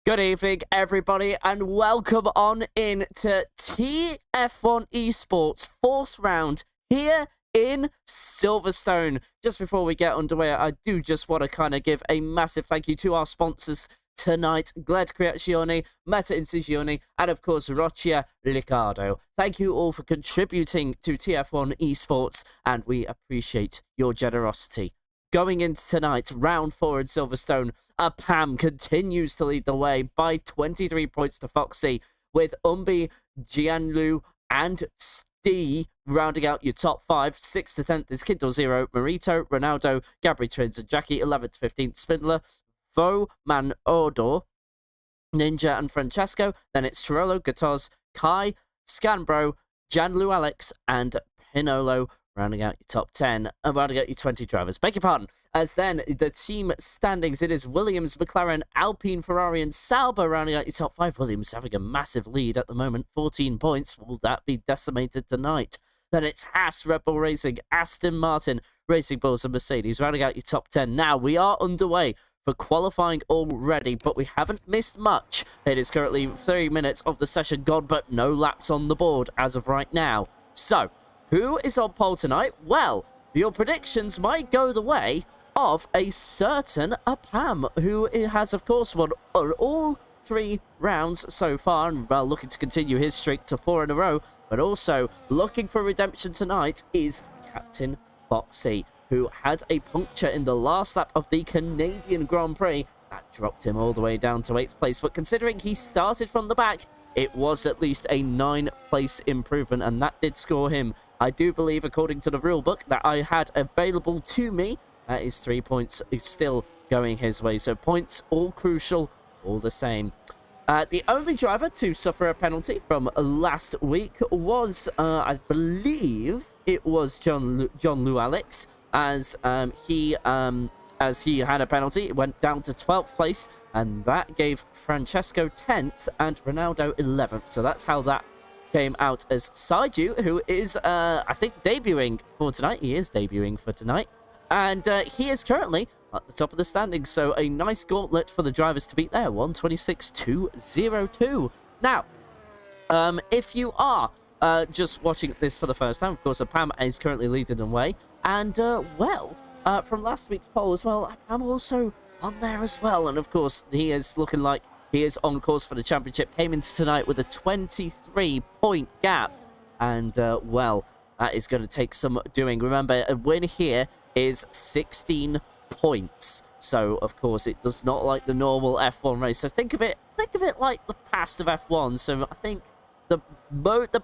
Good evening, everybody, and welcome on in to TF1eSports 4th round here in Silverstone. Just before we get underway, I do just want to kind of give a massive thank you to our sponsors tonight, Gled Creazioni, Meta Incisioni, and of course, Roccia Liccardo. Thank you all for contributing to TF1eSports, and we appreciate your generosity. Going into tonight, round 4 in Silverstone, Pam continues to lead the way by 23 points to Foxy, with Umbi, Gianlu, and Stee rounding out your top 5. 6th to 10th is Kindle Zero, Marito, Ronaldo, Gabri Trins, and Jackie. 11th to 15th, Spindler, Vo Man Odor, Ninja, and Francesco. Then it's Tirolo, Gatos, Kai, Scanbro, Janlu Alex, and Pinolo. Rounding out your top 10, and rounding out your 20 drivers. Beg your pardon. As then, the team standings, it is Williams, McLaren, Alpine, Ferrari, and Sauber rounding out your top 5. Williams having a massive lead at the moment, 14 points. Will that be decimated tonight? Then it's Haas, Red Bull Racing, Aston Martin, Racing Bulls, and Mercedes rounding out your top 10. Now, we are underway for qualifying already, but we haven't missed much. It is currently 30 minutes of the session gone, but no laps on the board as of right now. So, who is on pole tonight? Well, your predictions might go the way of a certain Pam, who has, of course, won all 3 rounds so far, and well, looking to continue his streak to 4 in a row, but also looking for redemption tonight is Captain Foxy, who had a puncture in the last lap of the Canadian Grand Prix. That dropped him all the way down to 8th place, but considering he started from the back, it was at least a 9-place improvement, and that did score him. I do believe, according to the rulebook that I had available to me, that is 3 points still going his way. So points, all crucial, all the same. The only driver to suffer a penalty from last week was, I believe, it was John Lou Alex, as he had a penalty. It went down to 12th place, and that gave Francesco 10th and Ronaldo 11th. So that's how that came out, as Saiju, who is, I think, debuting for tonight. He is debuting for tonight. And he is currently at the top of the standings. So a nice gauntlet for the drivers to beat there. 126.202. Now, if you are just watching this for the first time, of course, Pam is currently leading the way. And, from last week's poll as well, I'm also on there as well. And of course, he is looking like he is on course for the championship. Came into tonight with a 23-point gap. And, well, that is going to take some doing. Remember, a win here is 16 points. So, of course, it does not like the normal F1 race. So think of it like the past of F1. So I think the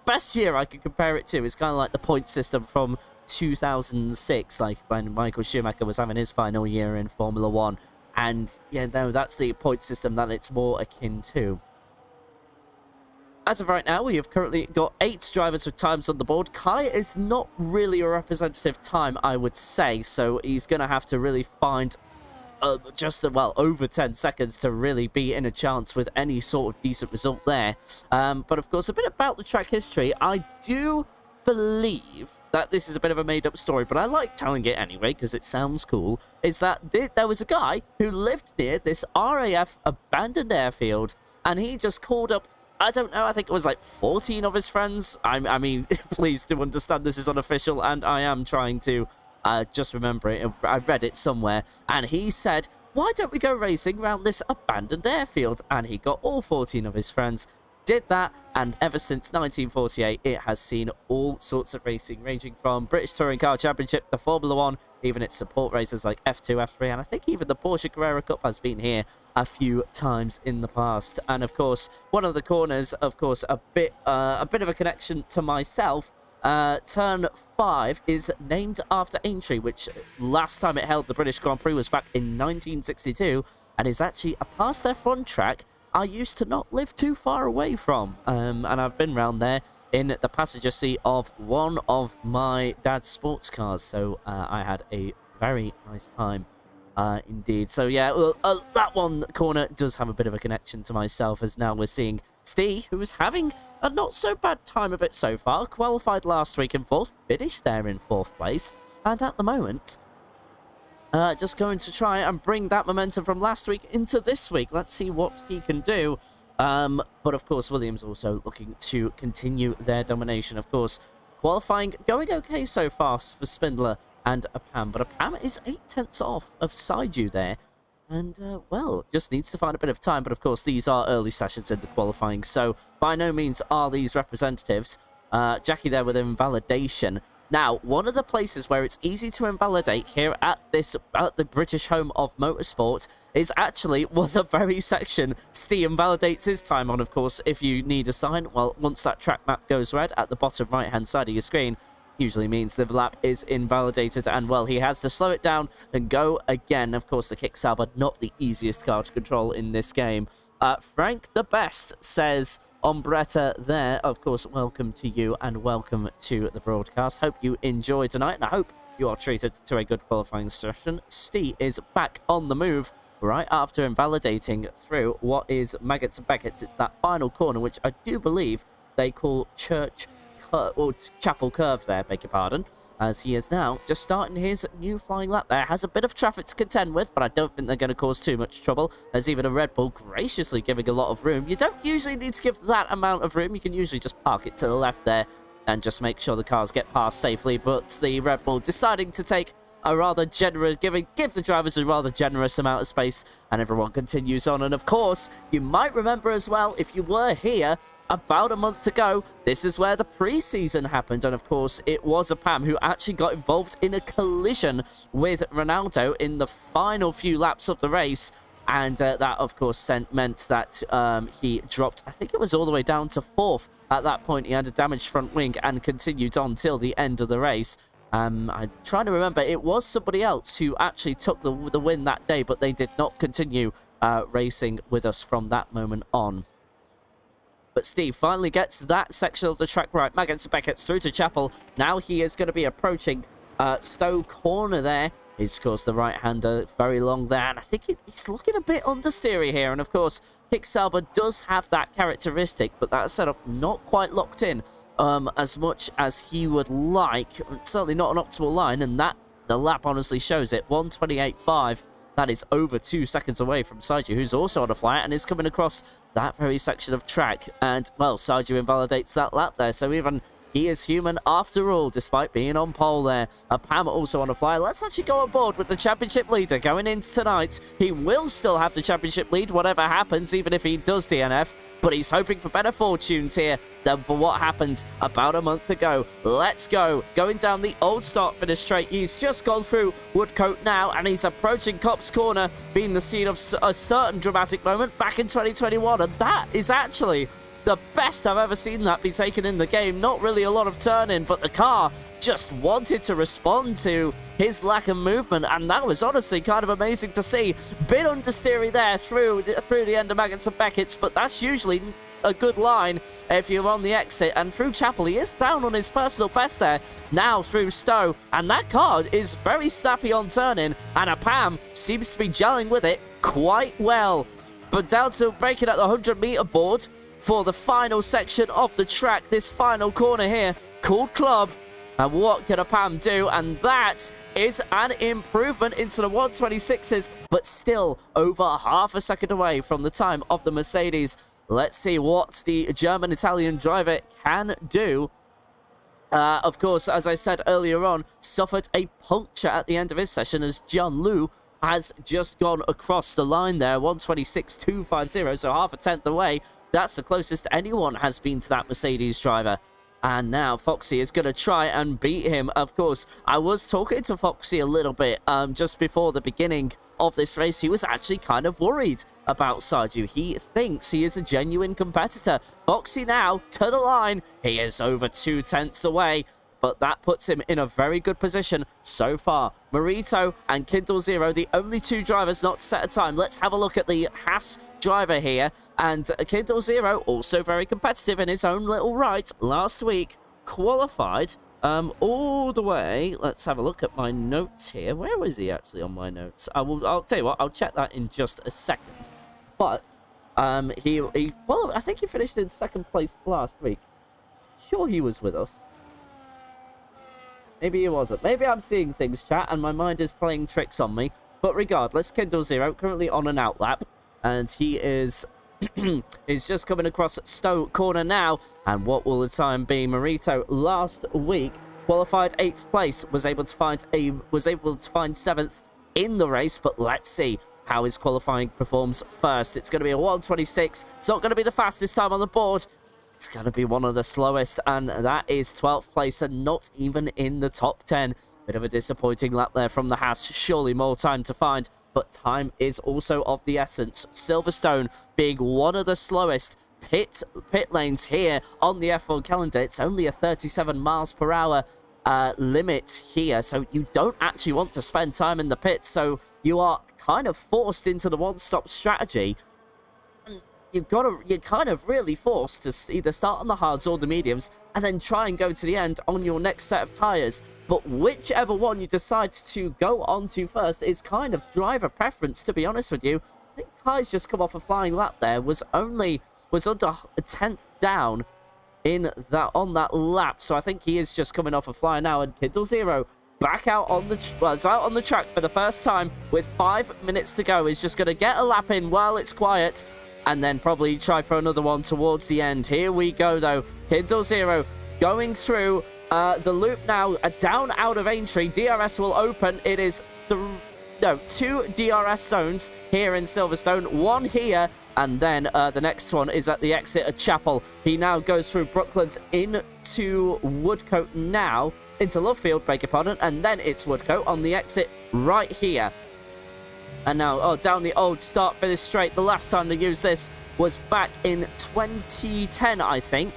best year I could compare it to is kind of like the point system from 2006, like when Michael Schumacher was having his final year in Formula 1. And, yeah, no, that's the point system that it's more akin to. As of right now, we have currently got 8 drivers with times on the board. Kai is not really a representative time, I would say, so he's going to have to really find over 10 seconds to really be in a chance with any sort of decent result there. But, of course, a bit about the track history. I do believe that this is a bit of a made-up story, but I like telling it anyway because it sounds cool, is that there was a guy who lived near this RAF abandoned airfield, and he just called up, I don't know, I think it was like 14 of his friends. I mean, please do understand this is unofficial, and I am trying to just remember it. I read it somewhere, and he said, why don't we go racing around this abandoned airfield? And he got all 14 of his friends, did that, and ever since 1948, it has seen all sorts of racing, ranging from British Touring Car Championship to Formula 1, even its support races like F2, F3, and I think even the Porsche Carrera Cup has been here a few times in the past. And of course, one of the corners, of course, a bit of a connection to myself. Turn 5 is named after Aintree, which last time it held the British Grand Prix was back in 1962, and is actually a past F1 track I used to not live too far away from, and I've been round there in the passenger seat of one of my dad's sports cars, so I had a very nice time indeed. So yeah, that one corner does have a bit of a connection to myself, as now we're seeing Steve, who is having a not so bad time of it so far, qualified last week in 4th, finished there in 4th place, and at the moment just going to try and bring that momentum from last week into this week. Let's see what he can do. But of course, Williams also looking to continue their domination. Of course, qualifying going okay so far for Spindler and Apam, but Apam is 8/10 off of Saiju there. And, well, just needs to find a bit of time. But, of course, these are early sessions in the qualifying, so by no means are these representatives. Jackie there with invalidation. Now, one of the places where it's easy to invalidate here at the British home of motorsport is actually the very section Steve invalidates his time on, of course. If you need a sign, well, once that track map goes red at the bottom right-hand side of your screen, usually means the lap is invalidated, and well, he has to slow it down and go again. Of course, the kick salver, not the easiest car to control in this game. Frank the Best says, Ombretta there, of course, welcome to you and welcome to the broadcast. Hope you enjoy tonight, and I hope you are treated to a good qualifying session. Steve is back on the move right after invalidating through what is Maggots and Beckett's. It's that final corner, which I do believe they call Chapel Curve there, beg your pardon, as he is now just starting his new flying lap there. Has a bit of traffic to contend with, but I don't think they're going to cause too much trouble. There's even a Red Bull graciously giving a lot of room. You don't usually need to give that amount of room. You can usually just park it to the left there and just make sure the cars get past safely, but the Red Bull deciding to take a rather generous, give the drivers a rather generous amount of space, and everyone continues on. And of course, you might remember as well, if you were here about a month ago, this is where the preseason happened, and of course, it was Apam who actually got involved in a collision with Ronaldo in the final few laps of the race, and that, of course, meant that he dropped, I think it was all the way down to 4th. At that point, he had a damaged front wing and continued on till the end of the race. I'm trying to remember, it was somebody else who actually took the win that day, but they did not continue racing with us from that moment on. But Steve finally gets that section of the track right. Maggots and Beckett's through to Chapel. Now he is going to be approaching Stowe Corner there. He's, of course, the right-hander, very long there. And I think he's looking a bit understeery here. And, of course, Kick Sauber does have that characteristic, but that setup not quite locked in as much as he would like. Certainly not an optimal line, and that the lap honestly shows it. 1:28.5. That is over 2 seconds away from Saiju, who's also on a flight and is coming across that very section of track. And, well, Saiju invalidates that lap there, so even he is human after all, despite being on pole there. Apam also on a fly. Let's actually go on board with the championship leader going into tonight. He will still have the championship lead, whatever happens, even if he does DNF. But he's hoping for better fortunes here than for what happened about a month ago. Let's go. Going down the old start-finish straight. He's just gone through Woodcote now, and he's approaching Copse Corner, being the scene of a certain dramatic moment back in 2021. And that is actually the best I've ever seen that be taken in the game. Not really a lot of turning, but the car just wanted to respond to his lack of movement, and that was honestly kind of amazing to see. Bit understeery there through the end of Maggots and Beckett's, but that's usually a good line if you're on the exit. And through Chapel, he is down on his personal best there. Now through Stowe, and that car is very snappy on turning, and Apam seems to be gelling with it quite well. But down to breaking at the 100-meter board for the final section of the track, this final corner here called Club. And what can Apam do? And that is an improvement into the 126s, but still over half a second away from the time of the Mercedes. Let's see what the German-Italian driver can do. Of course, as I said earlier on, suffered a puncture at the end of his session as John Liu has just gone across the line there. 126.250, so half a tenth away. That's the closest anyone has been to that Mercedes driver. And now Foxy is going to try and beat him. Of course, I was talking to Foxy a little bit just before the beginning of this race. He was actually kind of worried about Saiju. He thinks he is a genuine competitor. Foxy now to the line. He is over 2 tenths away, but that puts him in a very good position so far. Marito and Kindle Zero, the only two drivers not to set a time. Let's have a look at the Haas driver here. And Kindle Zero, also very competitive in his own little right. Last week, qualified all the way. Let's have a look at my notes here. Where was he actually on my notes? I'll tell you what, I'll check that in just a second. But well, I think he finished in second place last week. Sure he was with us. Maybe he wasn't. Maybe I'm seeing things, chat, and my mind is playing tricks on me. But regardless, Kindle Zero currently on an outlap, and he is is just coming across Stowe corner now. And what will the time be? Marito last week qualified 8th place, was able to find 7th in the race. But let's see how his qualifying performs first. It's going to be a 1:26. It's not going to be the fastest time on the board. It's going to be one of the slowest, and that is 12th place and not even in the top 10. Bit of a disappointing lap there from the Haas. Surely more time to find, but time is also of the essence. Silverstone being one of the slowest pit lanes here on the F1 calendar. It's only a 37 miles per hour limit here, so you don't actually want to spend time in the pits, so you are kind of forced into the one-stop strategy. You're kind of really forced to either start on the hards or the mediums and then try and go to the end on your next set of tyres. But whichever one you decide to go on to first is kind of driver preference, to be honest with you. I think Kai's just come off a flying lap there, was under a 10th down on that lap. So I think he is just coming off a flyer now, and Kindle Zero back out on the track for the first time with 5 minutes to go. He's just going to get a lap in while it's quiet, and then probably try for another one towards the end. Here we go, though. Kindle Zero going through the loop now, down out of Aintree. DRS will open. It is 2 DRS zones here in Silverstone, 1 here, and then the next one is at the exit of Chapel. He now goes through Brooklands into Woodcote now, into Lovefield, beg your pardon, and then it's Woodcote on the exit right here. And now, down the old start-finish straight. The last time they used this was back in 2010, I think.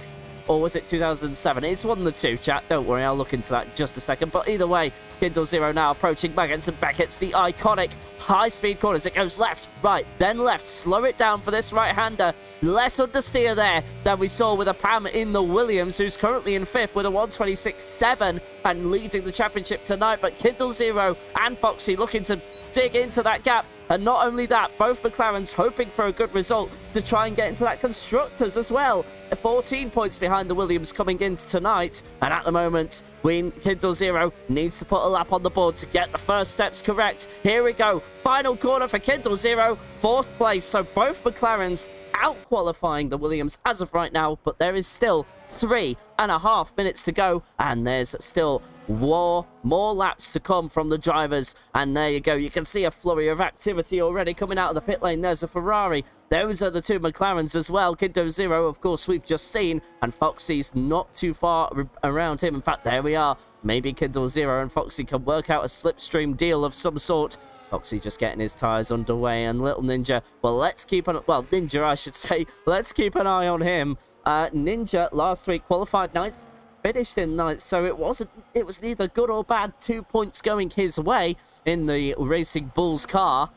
Or was it 2007? It's one of the two, chat. Don't worry, I'll look into that in just a second. But either way, Kindle Zero now approaching Baggins and Beckett's the iconic high-speed corners. It goes left, right, then left. Slow it down for this right-hander. Less understeer there than we saw with a Pam in the Williams, who's currently in 5th with a 1:26.7 and leading the championship tonight. But Kindle Zero and Foxy looking to dig into that gap. And not only that, both McLarens hoping for a good result to try and get into that Constructors as well. 14 points behind the Williams coming into tonight. And at the moment, Kindle Zero needs to put a lap on the board to get the first steps correct. Here we go. Final corner for Kindle Zero. 4th place. So both McLarens out-qualifying the Williams as of right now. But there is still 3.5 minutes to go. And there's still more laps to come from the drivers. And there you go. You can see a flurry of activity already coming out of the pit lane. There's a Ferrari. Those are the 2 McLarens as well. Kindle Zero, of course, we've just seen. And Foxy's not too far around him. In fact, there we are. Maybe Kindle Zero and Foxy can work out a slipstream deal of some sort. Foxy just getting his tyres underway, and Little Ninja, Ninja, I should say, let's keep an eye on him. Ninja last week qualified 9th, finished in 9th, so it was neither good or bad. 2 points going his way in the Racing Bulls car.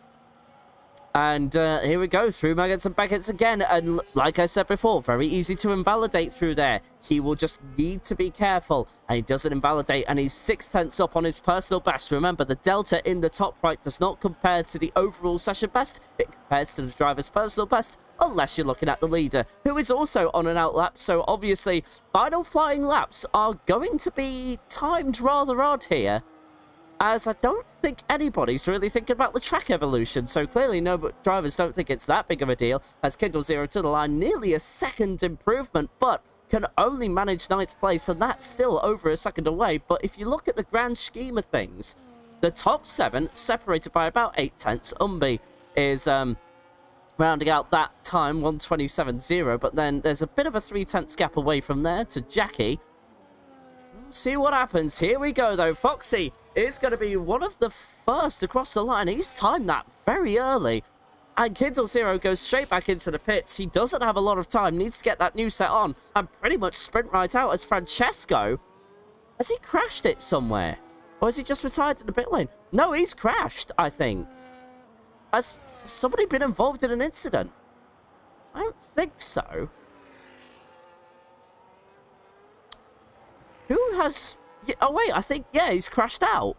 And here we go, through Maggots and Beckett's again. And like I said before, very easy to invalidate through there. He will just need to be careful. And he doesn't invalidate. And he's 6/10 up on his personal best. Remember, the delta in the top right does not compare to the overall session best. It compares to the driver's personal best, unless you're looking at the leader, who is also on an outlap. So obviously, final flying laps are going to be timed rather odd here, as I don't think anybody's really thinking about the track evolution. So clearly no drivers don't think it's that big of a deal, as Kindle Zero to the line, nearly a second improvement, but can only manage 9th place, and that's still over a second away. But if you look at the grand scheme of things, the top 7 separated by about 8/10. Umbi is rounding out that time, 1:27.0, but then there's a bit of a 3/10 gap away from there to Jackie. See what happens. Here we go, though. Foxy is going to be one of the first across the line. He's timed that very early. And Kindle Zero goes straight back into the pits. He doesn't have a lot of time. Needs to get that new set on and pretty much sprint right out, as Francesco, has he crashed it somewhere? Or has he just retired in the pit lane? No, he's crashed, I think. Has somebody been involved in an incident? I don't think so. Who has... Oh, wait, I think, yeah, he's crashed out.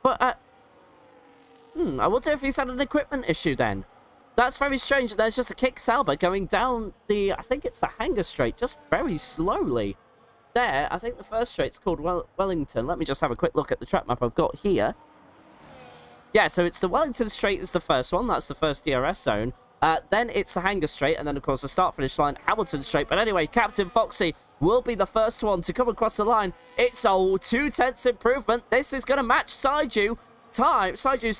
But, I wonder if he's had an equipment issue then. That's very strange. There's just a kick Sauber going down the... I think it's the Hanger Straight, just very slowly. there, I think the first straight's called Wellington. Let me just have a quick look at the track map I've got here. Yeah, so it's the Wellington Straight is the first one. That's the first DRS zone. Then it's the Hangar Straight, and then, of course, the start-finish line, Hamilton Straight. But anyway, Captain Foxy will be the first one to come across the line. It's a 2/10 improvement. This is going to match Saiju's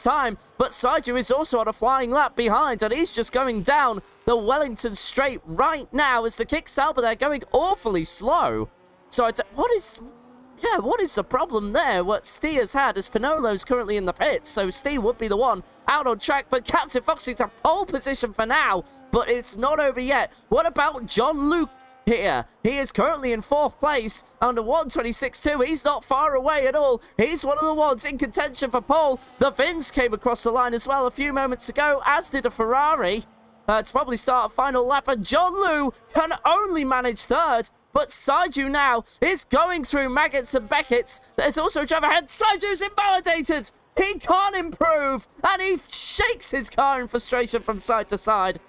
time, but Saiju is also on a flying lap behind, and he's just going down the Wellington Straight right now as the kick-out, but they're going awfully slow. So, what is the problem there? What Stee has had is Pinolo's currently in the pits, so Stee would be the one out on track, but Captain Foxy's to pole position for now, but it's not over yet. What about John Luke here? He is currently in 4th place under 1:26.2. He's not far away at all. He's one of the ones in contention for pole. The Vins came across the line as well a few moments ago, as did a Ferrari. To probably start a final lap, and John Liu can only manage 3rd. But Saiju now is going through Maggots and Beckett's. There's also a driver ahead. Saiju's invalidated. He can't improve. And he shakes his car in frustration from side to side.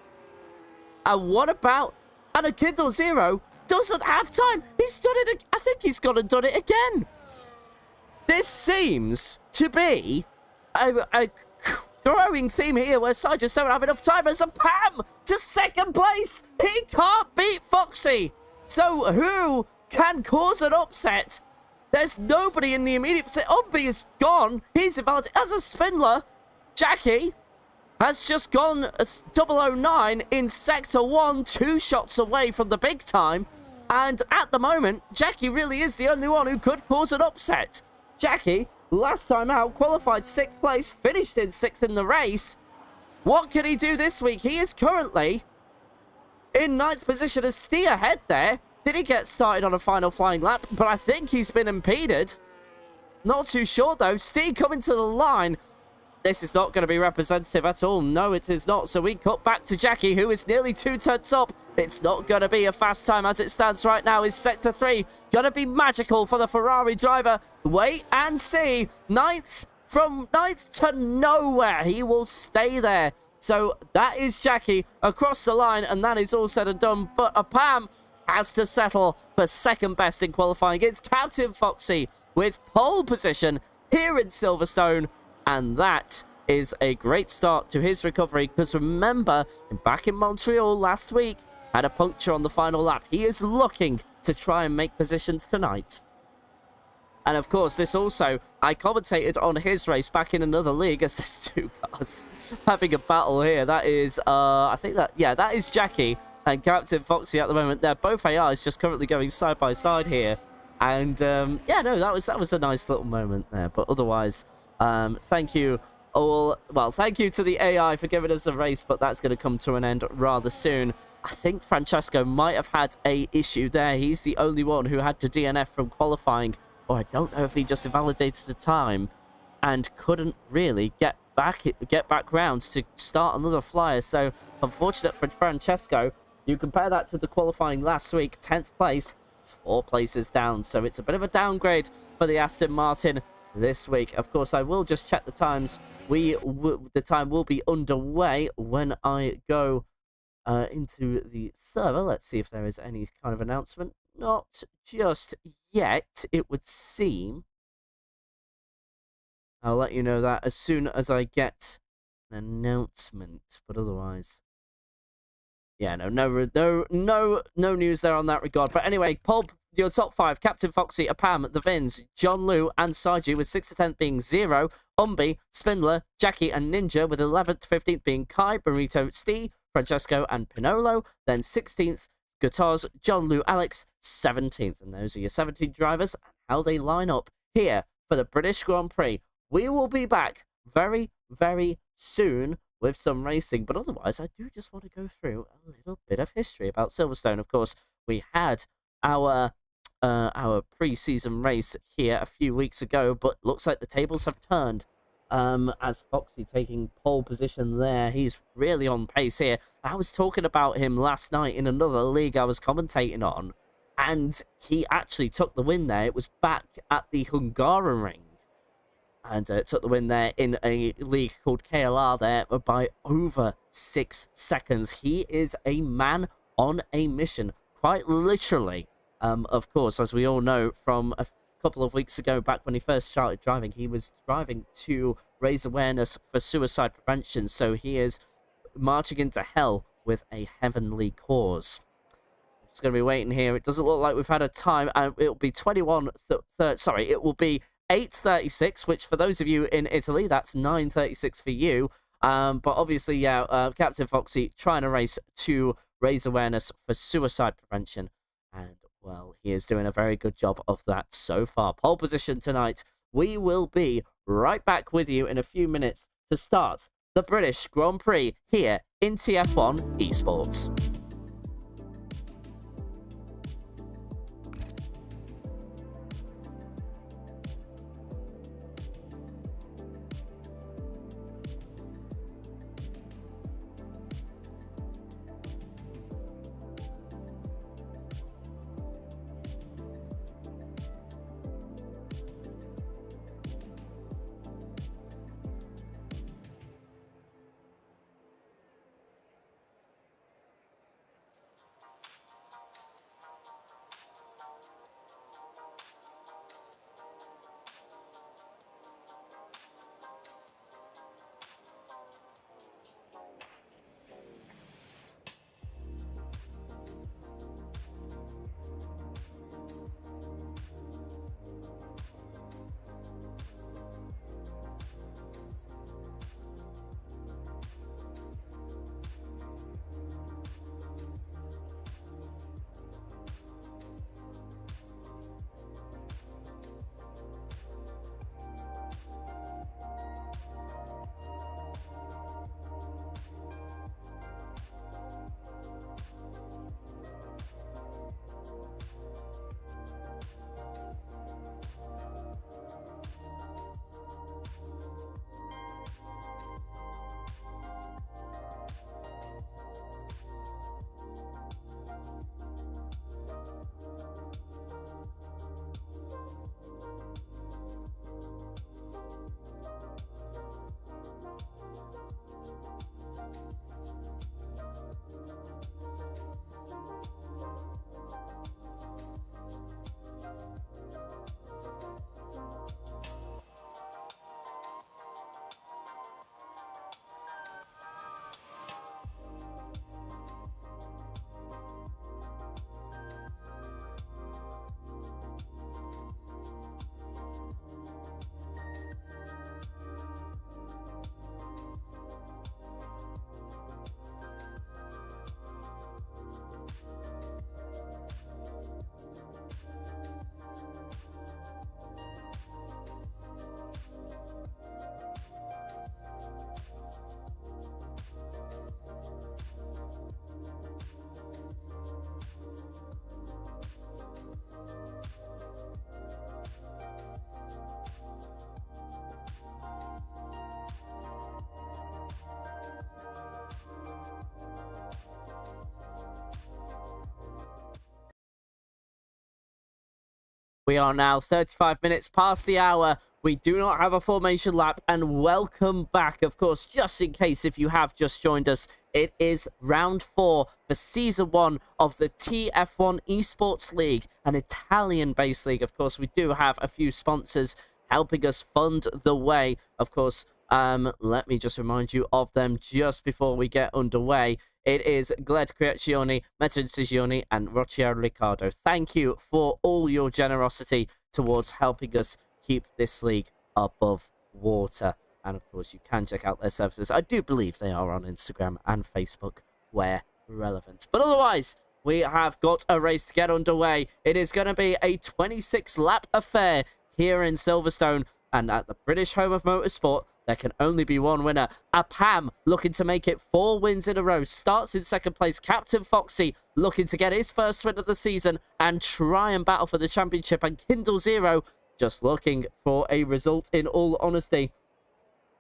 And what about... And a Kindle Zero doesn't have time. He's done it. I think he's gone and done it again. This seems to be a growing theme here where Sai just don't have enough time. As a Pam to 2nd place. He can't beat Foxy. So who can cause an upset? There's nobody in the immediate vicinity. Umbi is gone. He's invalid. As a Spindler, Jackie has just gone 009 in Sector 1, 2 shots away from the big time. And at the moment, Jackie really is the only one who could cause an upset. Jackie, last time out, qualified 6th place, finished in 6th in the race. What can he do this week? He is currently in 9th position as Stee ahead there. Did he get started on a final flying lap? But I think he's been impeded. Not too sure, though. Stee coming to the line. This is not going to be representative at all. No, it is not. So we cut back to Jackie, who is nearly 2 tenths up. It's not going to be a fast time as it stands right now. Is Sector 3 going to be magical for the Ferrari driver? Wait and see. 9th, from 9th to nowhere. He will stay there. So that is Jackie across the line, and that is all said and done. But a Pam has to settle for 2nd best in qualifying. It's Captain Foxy with pole position here in Silverstone, and that is a great start to his recovery, because remember, back in Montreal last week, had a puncture on the final lap. He is looking to try and make positions tonight. And of course, this also, I commentated on his race back in another league as there's 2 cars having a battle here. That is, that is Jackie and Captain Foxy at the moment. They're both AIs just currently going side by side here. And, that was a nice little moment there. But otherwise, thank you all. Well, thank you to the AI for giving us a race, but that's going to come to an end rather soon. I think Francesco might have had a issue there. He's the only one who had to DNF from qualifying. Or I don't know if he just invalidated the time and couldn't really get back rounds to start another flyer. So unfortunate for Francesco. You compare that to the qualifying last week, 10th place. It's 4 places down. So it's a bit of a downgrade for the Aston Martin this week. Of course, I will just check the times. The time will be underway when I go into the server. Let's see if there is any kind of announcement. Not just yet, it would seem. I'll let you know that as soon as I get an announcement. But otherwise, yeah, no news there on that regard. But anyway, Pulp, your top 5: Captain Foxy, Apam, the Vins, John Liu, and Saiju, with 6th to 10th being Zero, Umbi, Spindler, Jackie, and Ninja, with 11th to 15th being Kai, Burrito, Stee, Francesco, and Pinolo. Then 16th. Guitars, John Liu, Alex, 17th. And those are your 17 drivers and how they line up here for the British Grand Prix. We will be back very, very soon with some racing. But otherwise, I do just want to go through a little bit of history about Silverstone. Of course, we had our pre-season race here a few weeks ago, but looks like the tables have turned. As Foxy taking pole position there. He's really on pace here. I was talking about him last night in another league I was commentating on, and he actually took the win there. It was back at the Hungaroring, and took the win there in a league called KLR there by over 6 seconds. He is a man on a mission, quite literally. Of course, as we all know from a couple of weeks ago, back when he first started driving, he was driving to raise awareness for suicide prevention. So he is marching into hell with a heavenly cause. Just going to be waiting here. It doesn't look like we've had a time, and it'll be it will be 8:36, which for those of you in Italy, that's 9:36 for you. But obviously, yeah, Captain Foxy trying to race to raise awareness for suicide prevention. And, well, he is doing a very good job of that so far. Pole position tonight. We will be right back with you in a few minutes to start the British Grand Prix here in TF1 eSports. We are now 35 minutes past the hour. We do not have a formation lap, and welcome back. Of course, just in case if you have just joined us, it is round 4 for season 1 of the TF1 eSports League, an Italian-based league. Of course, we do have a few sponsors helping us fund the way. Of course, let me just remind you of them just before we get underway. It is Gled Creazioni, Meta Incision, and Rocciero Riccardo. Thank you for all your generosity towards helping us keep this league above water. And of course, you can check out their services. I do believe they are on Instagram and Facebook where relevant. But otherwise, we have got a race to get underway. It is going to be a 26-lap affair here in Silverstone. And at the British home of motorsport, there can only be one winner. A Pam looking to make it 4 wins in a row. Starts in second place. Captain Foxy looking to get his first win of the season and try and battle for the championship. And Kindle Zero just looking for a result, in all honesty.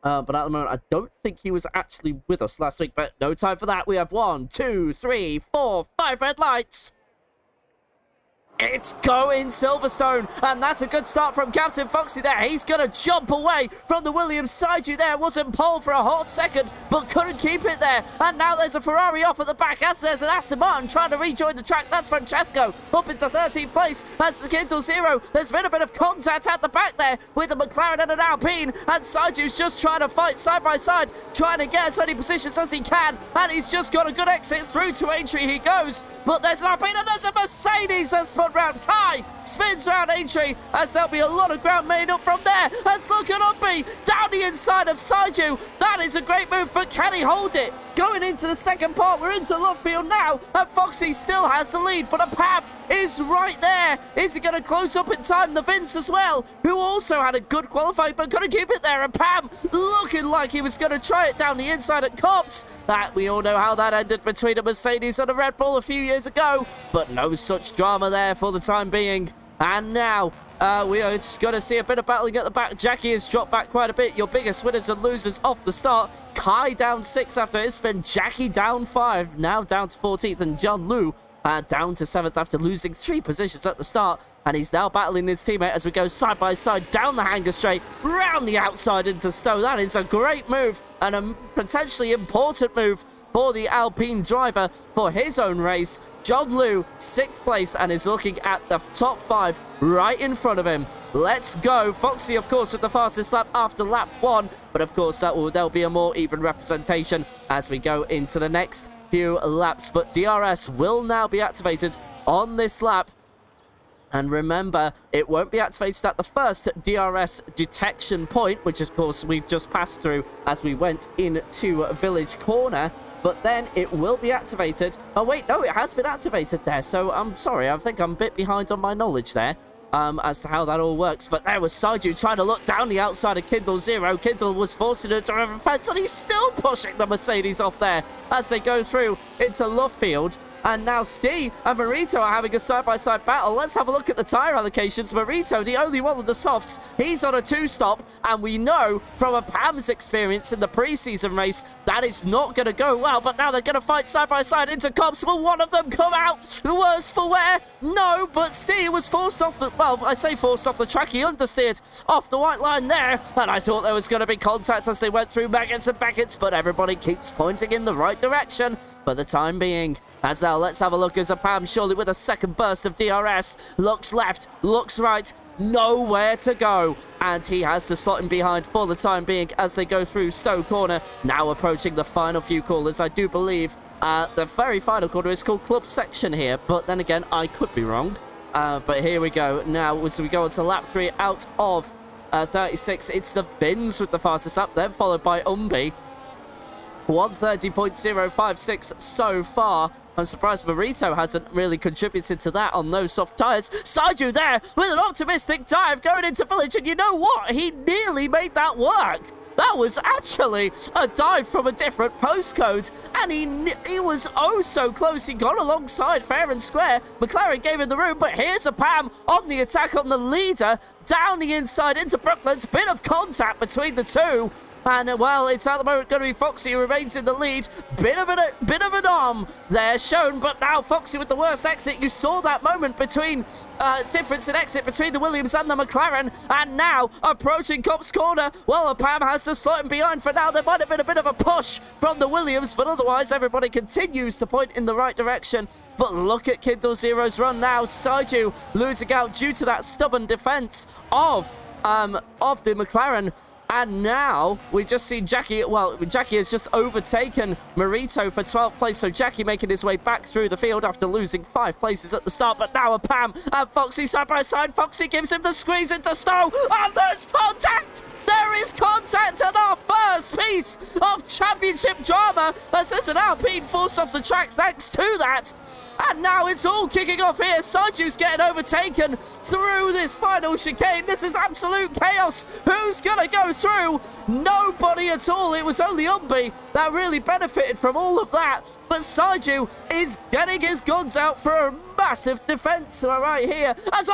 But at the moment, I don't think he was actually with us last week. But no time for that. We have 1, 2, 3, 4, 5 red lights. It's going Silverstone, and that's a good start from Captain Foxy there. He's going to jump away from the Williams side. You there was in pole for a hot second, but couldn't keep it there. And now there's a Ferrari off at the back, as there's an Aston Martin trying to rejoin the track. That's Francesco up into 13th place. That's the Kindle Zero. There's been a bit of contact at the back there with a McLaren and an Alpine, and Saiju's just trying to fight side by side, trying to get as many positions as he can, and he's just got a good exit through to Aintree. He goes, but there's an Alpine and there's a Mercedes that's spun round. Kai spins round Aintree, as there'll be a lot of ground made up from there. Let's look at Umbi down the inside of Saiju. That is a great move, but can he hold it? Going into the second part, we're into Lovefield now, and Foxy still has the lead, but a Pab is right there. Is he going to close up in time? The Vince as well, who also had a good qualifying, but couldn't keep it there. And Pam looking like he was going to try it down the inside at Cops. That we all know how that ended between a Mercedes and a Red Bull a few years ago, but no such drama there for the time being. And now we are going to see a bit of battling at the back. Jackie has dropped back quite a bit. Your biggest winners and losers off the start. Kai down 6 after his spin. Jackie down 5, now down to 14th. And John Liu down to 7th after losing 3 positions at the start. And he's now battling his teammate as we go side by side down the hanger straight, round the outside into Stowe. That is a great move and a potentially important move for the Alpine driver for his own race. John Liu, 6th place, and is looking at the top 5 right in front of him. Let's go. Foxy, of course, with the fastest lap after lap 1, but of course there'll be a more even representation as we go into the next few laps. But DRS will now be activated on this lap. And remember, it won't be activated at the first DRS detection point, which of course we've just passed through as we went into Village Corner. But then it will be activated. Oh, wait, no, it has been activated there. So I'm sorry, I think I'm a bit behind on my knowledge there as to how that all works. But there was Saiju trying to look down the outside of Kindle Zero. Kindle was forcing her to have a fence, and he's still pushing the Mercedes off there as they go through into Lovefield. And now Steve and Marito are having a side-by-side battle. Let's have a look at the tyre allocations. Marito, the only one of the softs, he's on a 2-stop. And we know from a Pam's experience in the pre-season race, that is not going to go well. But now they're going to fight side-by-side into Cops. Will one of them come out? Worse for wear? No, but Steve was forced off the... Well, I say forced off the track. He understeered off the white line there. And I thought there was going to be contact as they went through Maggots and Beckett's. But everybody keeps pointing in the right direction for the time being. As now, let's have a look as a Pam surely with a second burst of DRS. Looks left, looks right, nowhere to go. And he has to slot him behind for the time being as they go through Stowe Corner. Now approaching the final few corners. I do believe the very final corner is called Club Section here. But then again, I could be wrong. But here we go. Now, as we go on to lap 3 out of 36, it's the Bins with the fastest lap. Then followed by Umbi. 130.056 so far. I'm surprised Marito hasn't really contributed to that on those soft tyres. Saiju there with an optimistic dive going into Village, and you know what? He nearly made that work. That was actually a dive from a different postcode, and he was oh so close. He got alongside fair and square. McLaren gave him the room, but here's a Pam on the attack on the leader, down the inside into Brooklands. Bit of contact between the two. And, well, it's at the moment going to be Foxy who remains in the lead. Bit of an arm there shown, but now Foxy with the worst exit. You saw that moment between, difference in exit between the Williams and the McLaren. And now, approaching Cops Corner. Well, Pam has to slot him behind for now. There might have been a bit of a push from the Williams, but otherwise everybody continues to point in the right direction. But look at Kindle Zero's run now. Saiju losing out due to that stubborn defense of the McLaren. And now we just see Jackie, well, Jackie has just overtaken Marito for 12th place. So Jackie making his way back through the field after losing 5 places at the start. But now a Pam and Foxy side by side. Foxy gives him the squeeze into Stowe. And there's contact! There is contact and our first piece of championship drama as there's an Alpine forced off the track thanks to that. And now it's all kicking off here. Saju's getting overtaken through this final chicane. This is absolute chaos. Who's going to go through? Nobody at all. It was only Umbi that really benefited from all of that. But Saju is getting his guns out for a massive defense right here. As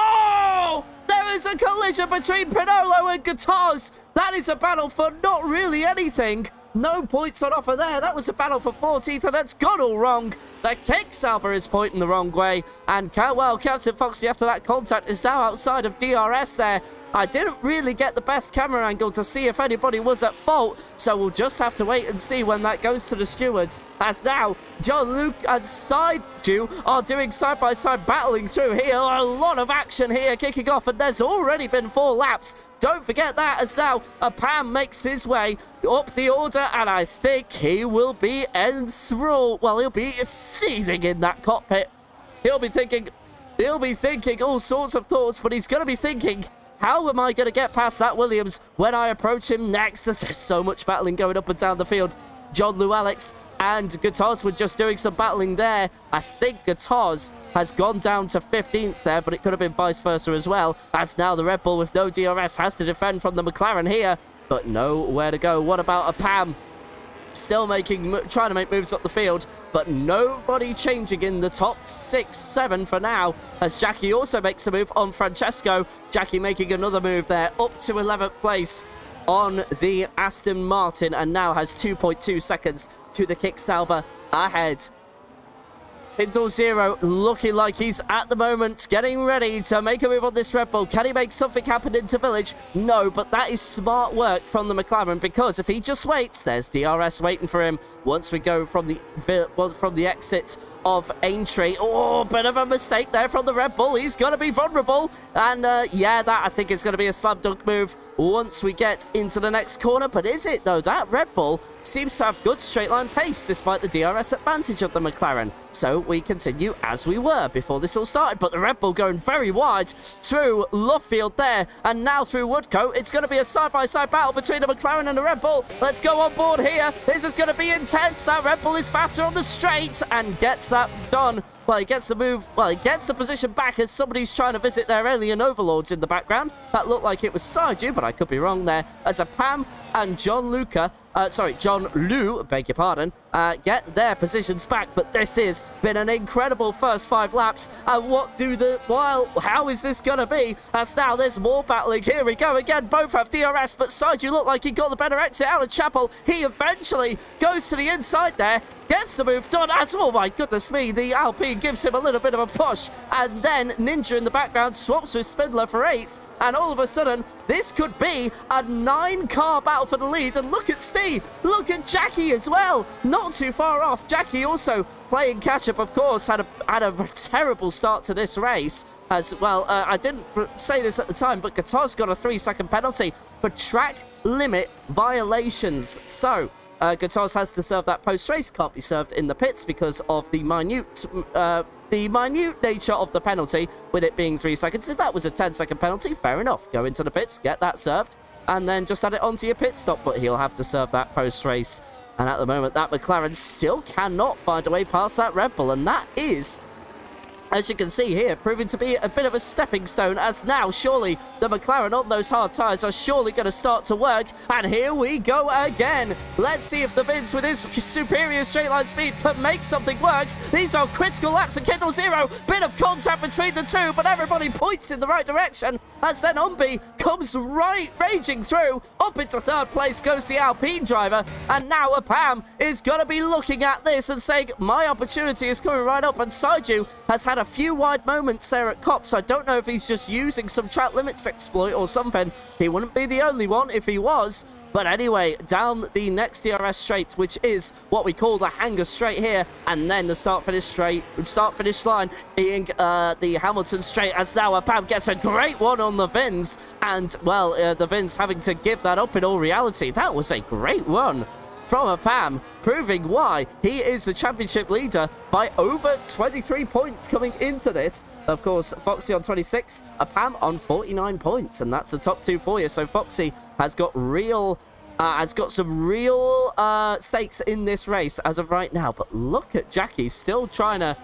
there is a collision between Pinolo and Guitars. That is a battle for not really anything. No points on offer there. That was a battle for 14th, and it's gone all wrong. The kick-salver is pointing the wrong way, and Captain Foxy, after that contact, is now outside of DRS there. I didn't really get the best camera angle to see if anybody was at fault, so we'll just have to wait and see when that goes to the stewards. As now, John Luke and Saidu are doing side-by-side battling through here. A lot of action here kicking off, and there's already been 4 laps. Don't forget that, as now Pam makes his way up the order, and I think he will be enthralled. Well, he'll be seething in that cockpit. He'll be thinking all sorts of thoughts, but he's going to be thinking, how am I going to get past that Williams when I approach him next? There's so much battling going up and down the field. John Llewellyn and Guitars were just doing some battling there. I think Guitars has gone down to 15th there, but it could have been vice versa as well, as now the Red Bull with no DRS has to defend from the McLaren here, but nowhere to go. What about a Pam? Still trying to make moves up the field, but nobody changing in the top 6, 7 for now, as Jackie also makes a move on Francesco. Jackie making another move there, up to 11th place on the Aston Martin, and now has 2.2 seconds to the kick salver ahead. Pinto Zero looking like he's at the moment getting ready to make a move on this Red Bull. Can he make something happen into Village? No, but that is smart work from the McLaren, because if he just waits, there's DRS waiting for him once we go from the exit of Aintree. Oh, bit of a mistake there from the Red Bull. He's going to be vulnerable. And yeah, that I think is going to be a slam dunk move once we get into the next corner. But is it though? That Red Bull seems to have good straight line pace despite the DRS advantage of the McLaren. So we continue as we were before this all started. But the Red Bull going very wide through Lovefield there, and now through Woodcote. It's going to be a side-by-side battle between the McLaren and the Red Bull. Let's go on board here. This is going to be intense. That Red Bull is faster on the straight and gets that done. Well, he gets the move. Well, he gets the position back as somebody's trying to visit their alien overlords in the background. That looked like it was Saidu, but I could be wrong there. As a Pam and John Lou, beg your pardon, get their positions back. But this has been an incredible first 5 laps. And how is this going to be? As now there's more battling. Here we go again. Both have DRS, but Saidu looked like he got the better exit out of Chapel. He eventually goes to the inside there, gets the move done. As, oh my goodness me, the Alpine gives him a little bit of a push. And then Ninja in the background swaps with Spindler for 8th. And all of a sudden, this could be a 9-car battle for the lead. And look at Steve. Look at Jackie as well. Not too far off. Jackie also playing catch-up, of course, had a terrible start to this race. As well, I didn't say this at the time, but Guitar's got a 3-second penalty for track limit violations. So Guitars has to serve that post-race. Can't be served in the pits because of the minute nature of the penalty, with it being 3 seconds. If that was a 10-second penalty, fair enough. Go into the pits, get that served, and then just add it onto your pit stop. But he'll have to serve that post-race. And at the moment, that McLaren still cannot find a way past that Red Bull. And that is, as you can see here, proving to be a bit of a stepping stone, as now surely the McLaren on those hard tyres are surely going to start to work. And here we go again. Let's see if the Vince with his superior straight line speed can make something work. These are critical laps of Kindle Zero. Bit of contact between the two, but everybody points in the right direction, as then Umbi comes raging through. Up into 3rd place goes the Alpine driver, and now a Pam is going to be looking at this and saying, my opportunity is coming right up. And Saidu has had a few wide moments there at Cops. I don't know if he's just using some track limits exploit or something. He wouldn't be the only one if he was. But anyway, down the next DRS straight, which is what we call the hanger straight here, and then the start-finish line being the Hamilton straight, as now Pam gets a great one on the Vins, and, well, the Vins having to give that up in all reality. That was a great run from a Pam, proving why he is the championship leader by over 23 points coming into this. Of course, Foxy on 26, a Pam on 49 points, and that's the top 2 for you. So Foxy has got some real stakes in this race as of right now. But look at Jackie still trying to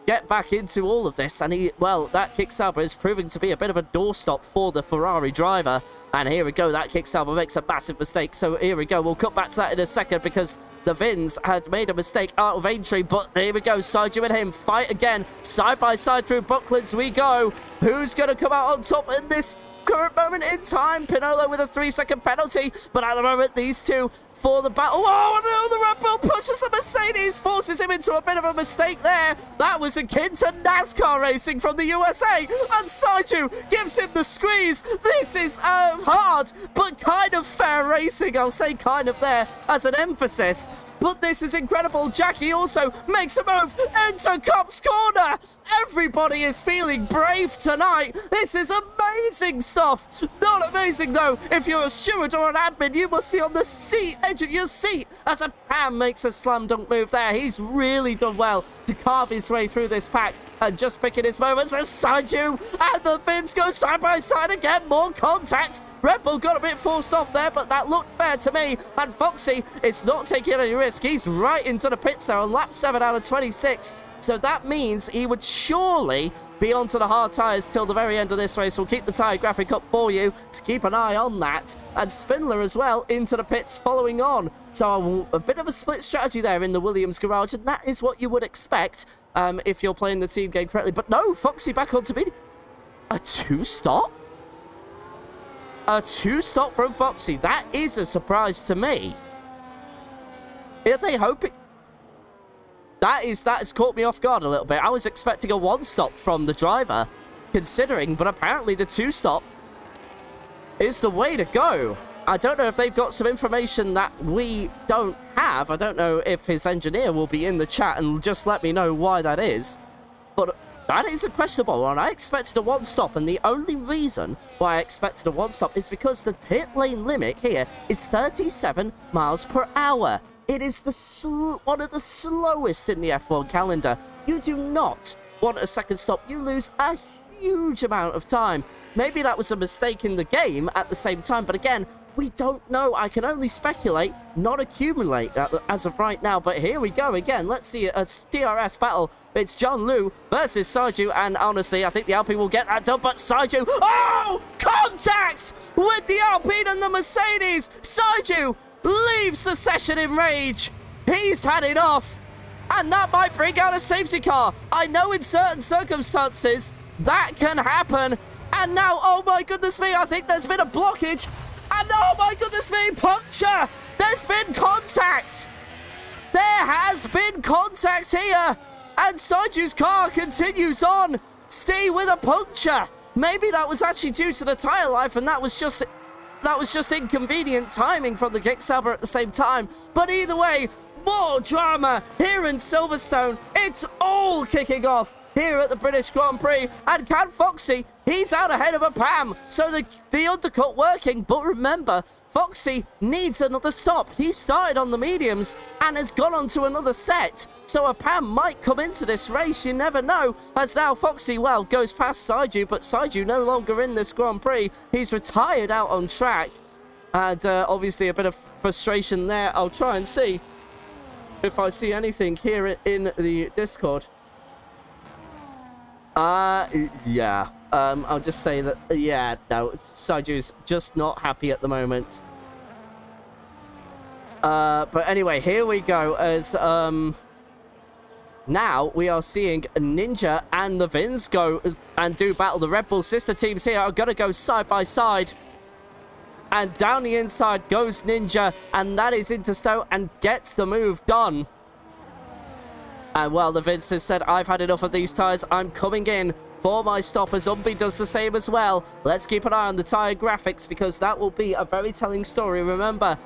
get back into all of this, and that kick salver is proving to be a bit of a doorstop for the Ferrari driver. And here we go, that kick salver makes a massive mistake. So here we go, we'll cut back to that in a second, because the Vins had made a mistake out of Aintree. But here we go, Saidu and him fight again, side by side through Bucklands we go. Who's going to come out on top in this current moment in time. Pinolo with a 3-second penalty, but at the moment, these two for the battle. Oh, no, the Red Bull pushes the Mercedes, forces him into a bit of a mistake there. That was akin to NASCAR racing from the USA, and Saiju gives him the squeeze. This is hard, but kind of fair racing. I'll say kind of there as an emphasis, but this is incredible. Jackie also makes a move into Cop's corner. Everybody is feeling brave tonight. This is amazing stuff. Not amazing, though, if you're a steward or an admin. You must be on the edge of your seat as a Pam makes a slam dunk move there. He's really done well to carve his way through this pack and just picking his moments as Saiju and the Finns go side by side again. More contact. Red Bull got a bit forced off there, but that looked fair to me. And Foxy is not taking any risk. He's right into the pits there on lap 7 out of 26. So that means he would surely be onto the hard tyres till the very end of this race. We'll keep the tyre graphic up for you to keep an eye on that. And Spindler as well into the pits following on. So a bit of a split strategy there in the Williams garage, and that is what you would expect if you're playing the team game correctly. But no, Foxy back onto speed. A 2-stop? A 2-stop from Foxy. That is a surprise to me. Are they hoping? That has caught me off guard a little bit. I was expecting a 1-stop from the driver, considering, but apparently the 2-stop is the way to go. I don't know if they've got some information that we don't have. I don't know if his engineer will be in the chat and just let me know why that is. But that is a questionable one. I expected a 1-stop, and the only reason why I expected a 1-stop is because the pit lane limit here is 37 miles per hour. It is one of the slowest in the F1 calendar. You do not want a second stop. You lose a huge amount of time. Maybe that was a mistake in the game at the same time, but again, we don't know. I can only speculate, not accumulate as of right now. But here we go again. Let's see a DRS battle. It's John Liu versus Saiju, and honestly, I think the Alpine will get that done, but Saiju, oh! Contact with the Alpine and the Mercedes! Saiju leaves the session in rage. He's had enough, and that might bring out a safety car. I know in certain circumstances that can happen. And now, oh my goodness me, I think there's been a blockage. And oh my goodness me, puncture. There's been contact. There has been contact here. And Saiju's car continues on. Stay with a puncture. Maybe that was actually due to the tyre life, and that was just inconvenient timing from the Kicksabber at the same time. But either way, more drama here in Silverstone. It's all kicking off here at the British Grand Prix. And can Foxy, he's out ahead of a Pam. So the undercut working. But remember, Foxy needs another stop. He started on the mediums and has gone on to another set. So a Pam might come into this race. You never know. As now Foxy, well, goes past Saiju. But Saiju no longer in this Grand Prix. He's retired out on track. And obviously a bit of frustration there. I'll try and see if I see anything here in the Discord. Yeah. I'll just say that, yeah, no, Saiju's just not happy at the moment. But anyway, here we go as, now we are seeing Ninja and the Vins go and do battle. The Red Bull sister teams here are going to go side by side. And down the inside goes Ninja, and that is into Stowe and gets the move done. And well, the Vince has said, I've had enough of these tyres. I'm coming in for my stopper. Zombie does the same as well. Let's keep an eye on the tyre graphics, because that will be a very telling story. Remember,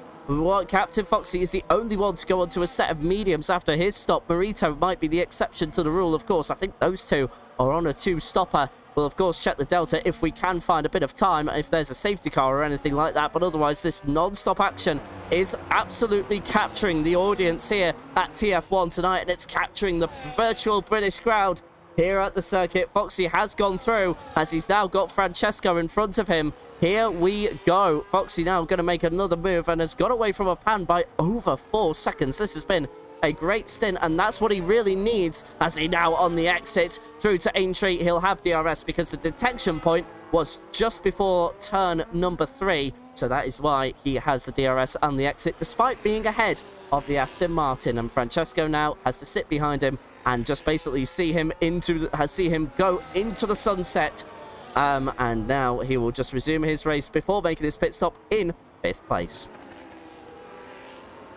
Captain Foxy is the only one to go onto a set of mediums after his stop. Marito might be the exception to the rule, of course. I think those two are on a 2-stopper. We'll, of course, check the Delta if we can find a bit of time, if there's a safety car or anything like that. But otherwise, this non-stop action is absolutely capturing the audience here at TF1 tonight, and it's capturing the virtual British crowd here at the circuit. Foxy has gone through as he's now got Francesco in front of him. Here we go. Foxy now going to make another move and has got away from a pan by over 4 seconds. This has been a great stint, and that's what he really needs as he now on the exit through to Aintree. He'll have DRS because the detection point was just before turn number 3, so that is why he has the DRS and the exit despite being ahead of the Aston Martin. And Francesco now has to sit behind him and just basically see him go into the sunset And now he will just resume his race before making his pit stop in 5th place.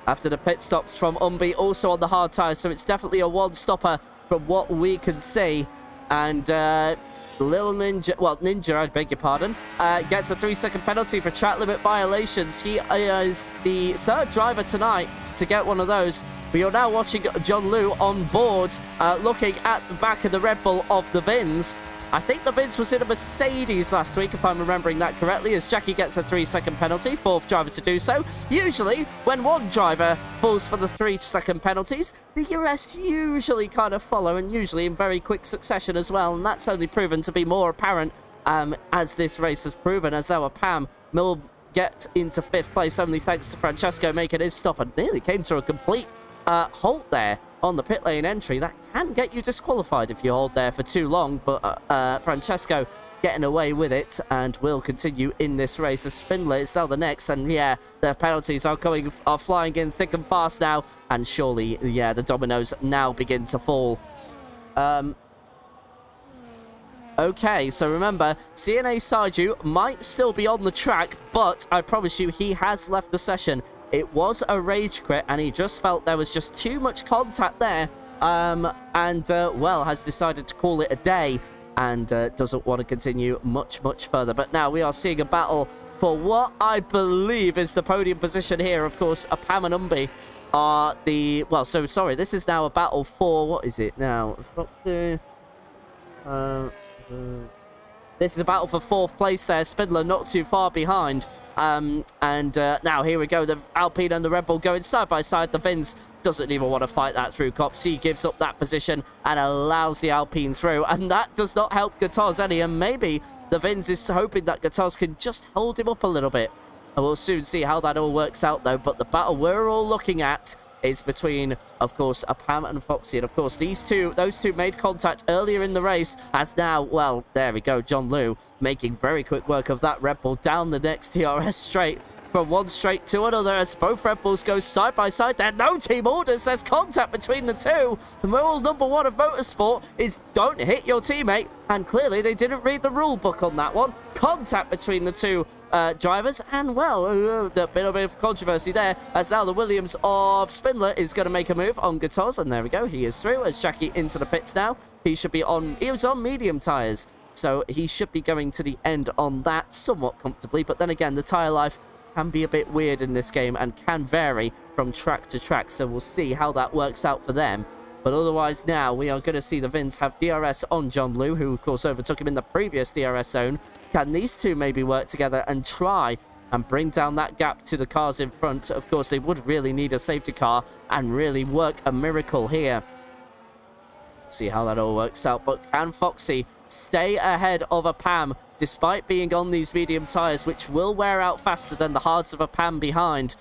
After the pit stops from Umbi, also on the hard tyres, so it's definitely a one-stopper from what we can see. And Lil Ninja, well, Ninja, I beg your pardon, gets a 3-second penalty for track limit violations. He is the 3rd driver tonight to get one of those. We are now watching John Liu on board, looking at the back of the Red Bull of the Vins. I think the Vince was in a Mercedes last week, if I'm remembering that correctly, as Jackie gets a 3-second penalty, 4th driver to do so. Usually, when one driver falls for the 3-second penalties, the rest usually kind of follow, and usually in very quick succession as well, and that's only proven to be more apparent as this race has proven, as our Pam will get into 5th place, only thanks to Francesco making his stop, and nearly came to a complete halt there on the pit lane entry. That can get you disqualified if you hold there for too long, but Francesco getting away with it and will continue in this race as Spindler is now the next. And yeah, the penalties are flying in thick and fast now, and surely, yeah, the dominoes now begin to fall. Okay, so remember, CNA Saiju might still be on the track, but I promise you he has left the session. It was a rage quit, and he just felt there was just too much contact there, well, has decided to call it a day, and doesn't want to continue much further. But now we are seeing a battle for what I believe is the podium position here. Of course, Pam and Umbi are the... Well, so, sorry, this is now a battle for... What is it now? This is a battle for 4th place there. Spindler not too far behind. Now here we go. The Alpine and the Red Bull going side by side. The Vins doesn't even want to fight that through. Cops. He gives up that position and allows the Alpine through. And that does not help Guitars any. And maybe the Vins is hoping that Guitars can just hold him up a little bit. And we'll soon see how that all works out, though. But the battle we're all looking at is between, of course, Pam and Foxy. And, of course, those two made contact earlier in the race, as now, well, there we go, John Liu making very quick work of that Red Bull down the next TRS straight, from one straight to another, as both Red Bulls go side by side. There are no team orders. There's contact between the two. The rule number 1 of motorsport is don't hit your teammate, and clearly they didn't read the rule book on that one. Contact between the two drivers, and well, a bit of controversy there, as now the Williams of Spindler is going to make a move on Guitars, and there we go, he is through, as Jackie into the pits now. He was on medium tyres, so he should be going to the end on that somewhat comfortably, but then again, the tyre life can be a bit weird in this game and can vary from track to track, so we'll see how that works out for them. But otherwise now, we are going to see the Vins have DRS on John Liu, who of course overtook him in the previous DRS zone. Can these two maybe work together and try and bring down that gap to the cars in front? Of course, they would really need a safety car and really work a miracle here. See how that all works out. But can Foxy stay ahead of a Pam, despite being on these medium tyres, which will wear out faster than the hards of a Pam behind?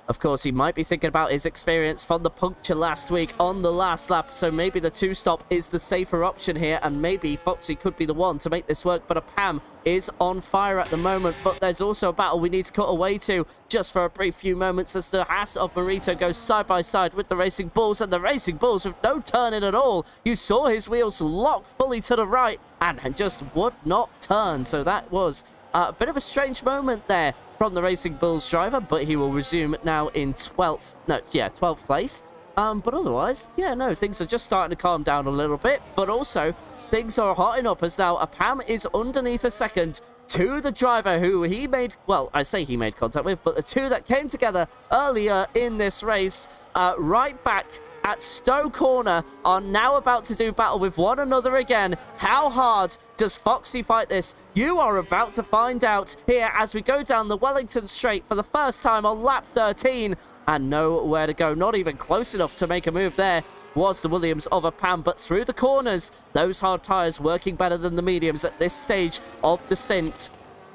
Of course, he might be thinking about his experience from the puncture last week on the last lap, so maybe the 2-stop is the safer option here, and maybe Foxy could be the one to make this work, but a Pam is on fire at the moment. But there's also a battle we need to cut away to just for a brief few moments, as the Haas of Marito goes side by side with the Racing Bulls, and the Racing Bulls with no turning at all. You saw his wheels lock fully to the right and just would not turn, so that was a bit of a strange moment there from the Racing Bulls driver, but he will resume now in 12th place. But otherwise, yeah, no, things are just starting to calm down a little bit, but also things are hotting up, as now a Pam is underneath a second to the driver who he made, well, I say he made contact with, but the two that came together earlier in this race, right back at Stowe Corner, are now about to do battle with one another again. How hard does Foxy fight this? You are about to find out here as we go down the Wellington Straight for the first time on lap 13. And nowhere to go, not even close enough to make a move there was the Williams of a Pam, but through the corners, those hard tyres working better than the mediums at this stage of the stint.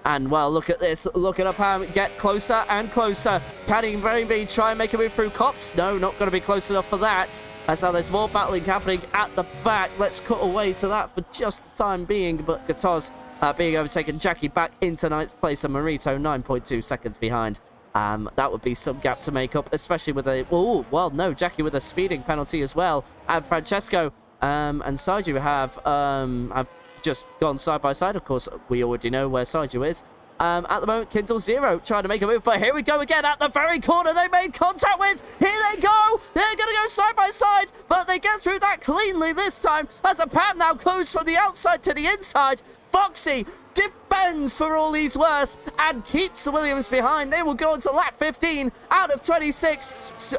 And, well, look at this. Look at a Pam get closer and closer. Can he maybe try and make a move through Cops? No, not going to be close enough for that. As now there's more battling happening at the back. Let's cut away to that for just the time being. But Guitars being overtaken. Jackie back into 9th place, and Marito 9.2 seconds behind. That would be some gap to make up, especially with a... Oh, well, no, Jackie with a speeding penalty as well. And Francesco and Saiju have just gone side by side. Of course, we already know where Saiju is. At the moment, Kindle Zero trying to make a move, but here we go again at the very corner they made contact with. Here they go. They're going to go side by side, but they get through that cleanly this time as a Pam now goes from the outside to the inside. Foxy defends for all he's worth and keeps the Williams behind. They will go into lap 15 out of 26,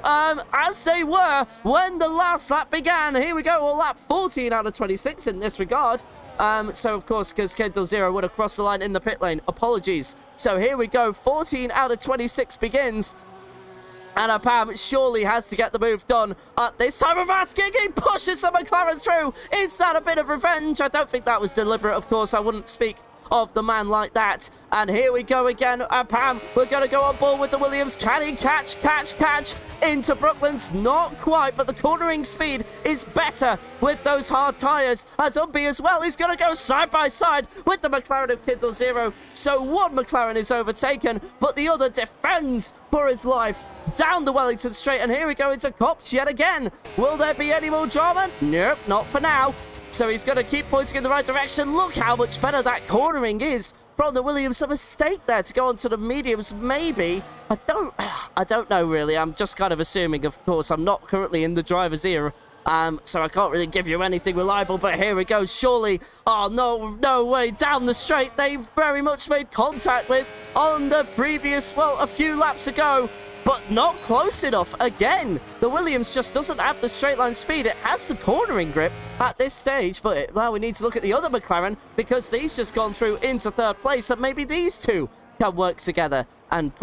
as they were when the last lap began. Here we go, or lap 14 out of 26 in this regard. So, of course, because Kendall Zero would have crossed the line in the pit lane. Apologies. So, here we go. 14 out of 26 begins. And Pam surely has to get the move done at this time of asking. He pushes the McLaren through. Is that a bit of revenge? I don't think that was deliberate, of course. I wouldn't speak of the man like that. And here we go again. Pam, we're going to go on board with the Williams. Can he catch into Brooklands? Not quite, but the cornering speed is better with those hard tyres. As Umbi as well, he's going to go side by side with the McLaren of Kindle Zero. So one McLaren is overtaken, but the other defends for his life down the Wellington Straight. And here we go into Cops yet again. Will there be any more drama? Nope, not for now. So he's going to keep pointing in the right direction. Look how much better that cornering is from the Williams. A mistake there to go on to the mediums, maybe. I don't know, really. I'm just kind of assuming, of course. I'm not currently in the driver's ear, so I can't really give you anything reliable. But here we go. Surely, oh, no way. Down the straight, they very much made contact with on the previous, well, a few laps ago. But not close enough. Again, the Williams just doesn't have the straight line speed. It has the cornering grip at this stage, but now we need to look at the other McLaren because these just gone through into third place, and maybe these two can work together and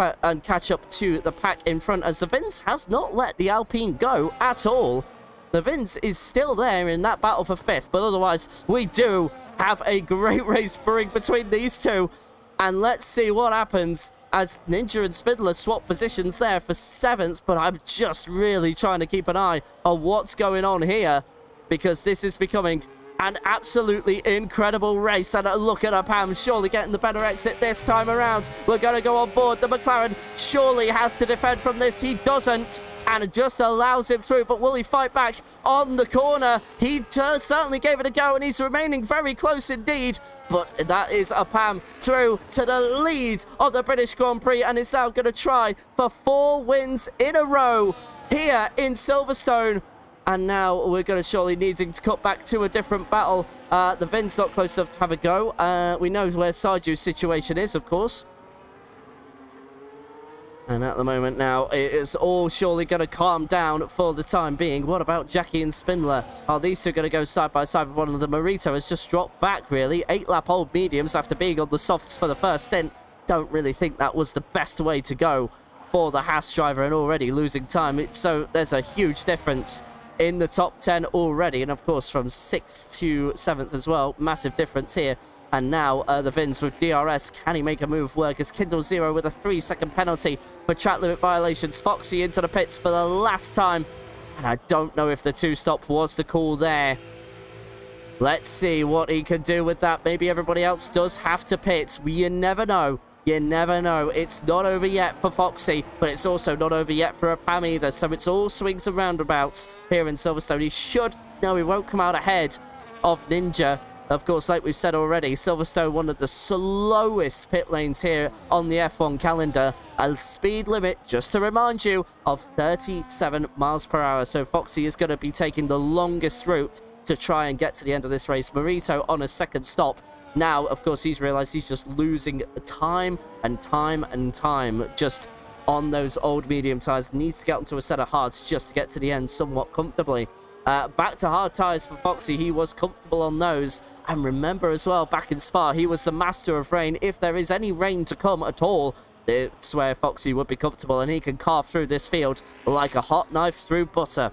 catch up to the pack in front, as the Vince has not let the Alpine go at all. The Vince is still there in that battle for fifth, but otherwise we do have a great race brewing between these two, and let's see what happens as Ninja and Spindler swap positions there for seventh. But I'm just really trying to keep an eye on what's going on here, because this is becoming an absolutely incredible race. And look at Pam surely getting the better exit this time around. We're going to go on board. The McLaren surely has to defend from this. He doesn't, and it just allows him through. But will he fight back on the corner? He certainly gave it a go, and he's remaining very close indeed. But that is Pam through to the lead of the British Grand Prix, and is now going to try for 4 wins in a row here in Silverstone. And now we're going to surely needing to cut back to a different battle. The Vin's not close enough to have a go. We know where Sarju's situation is, of course. And at the moment now, it is all surely going to calm down for the time being. What about Jackie and Spindler? Are these two going to go side by side with one of them? Marito has just dropped back, really. 8-lap old mediums after being on the softs for the first stint. Don't really think that was the best way to go for the Haas driver, and already losing time. So there's a huge difference in the top 10 already, and of course from 6th to 7th as well. Massive difference here. And now the Vins with DRS. Can he make a move work? As Kindle Zero with a 3-second penalty for track limit violations. Foxy into the pits for the last time, and I don't know if the 2-stop was the call there. Let's see what he can do with that. Maybe everybody else does have to pit. You never know. You never know. It's not over yet for Foxy, but it's also not over yet for Pam either. So it's all swings and roundabouts here in Silverstone. He won't come out ahead of Ninja. Of course, like we've said already, Silverstone, one of the slowest pit lanes here on the F1 calendar. A speed limit, just to remind you, of 37 miles per hour. So Foxy is going to be taking the longest route to try and get to the end of this race. Marito on a second stop. Now, of course, he's realized he's just losing time and time just on those old medium tires. Needs to get onto a set of hards just to get to the end somewhat comfortably. Back to hard tires for Foxy. He was comfortable on those. And remember as well, back in Spa, he was the master of rain. If there is any rain to come at all, it's where Foxy would be comfortable, and he can carve through this field like a hot knife through butter.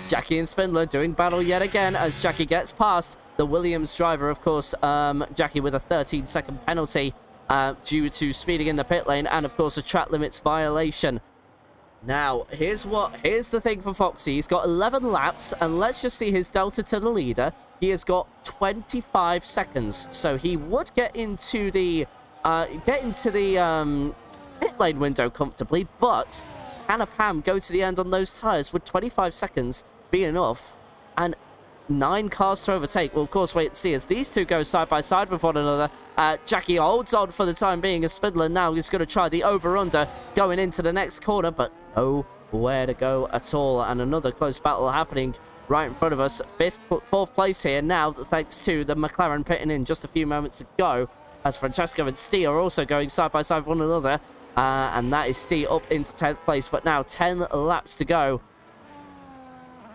Jackie and Spindler doing battle yet again as Jackie gets past the Williams driver, of course. Jackie with a 13-second penalty due to speeding in the pit lane, and of course a track limits violation. Now, here's the thing for Foxy. He's got 11 laps, and let's just see his delta to the leader. He has got 25 seconds, so he would get into the pit lane window comfortably, but can Pam go to the end on those tires? Would 25 seconds be enough? And 9 cars to overtake. We'll, of course, wait and see as these two go side by side with one another. Jackie holds on for the time being as Spindler now is going to try the over-under going into the next corner, but nowhere to go at all. And another close battle happening right in front of us. Fourth place here now, thanks to the McLaren pitting in just a few moments ago, as Francesco and Stee are also going side by side with one another. And that is Stee up into 10th place, but now 10 laps to go.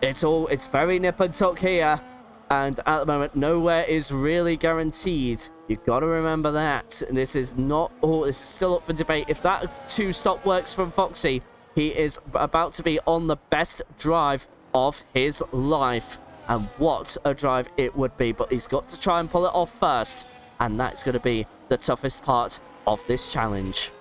It's very nip and tuck here, and at the moment nowhere is really guaranteed. You've got to remember that. This is not all. This is still up for debate. If that 2-stop works from Foxy, he is about to be on the best drive of his life, and what a drive it would be. But he's got to try and pull it off first, and that's going to be the toughest part of this challenge.